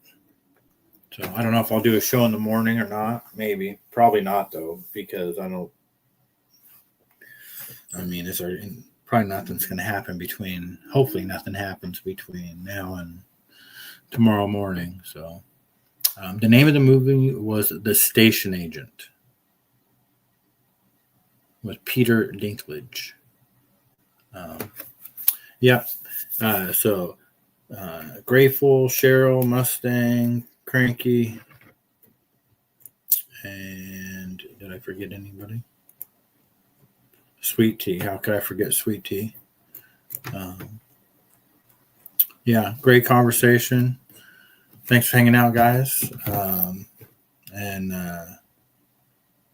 So I don't know if I'll do a show in the morning or not. Maybe. Probably not, though, because probably nothing's going to happen hopefully nothing happens between now and tomorrow morning. So the name of the movie was The Station Agent with Peter Dinklage. Grateful, Cheryl, Mustang, Cranky, and did I forget anybody? Sweet Tea. How could I forget Sweet Tea? Great conversation. Thanks for hanging out, guys. And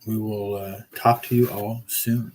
we will talk to you all soon.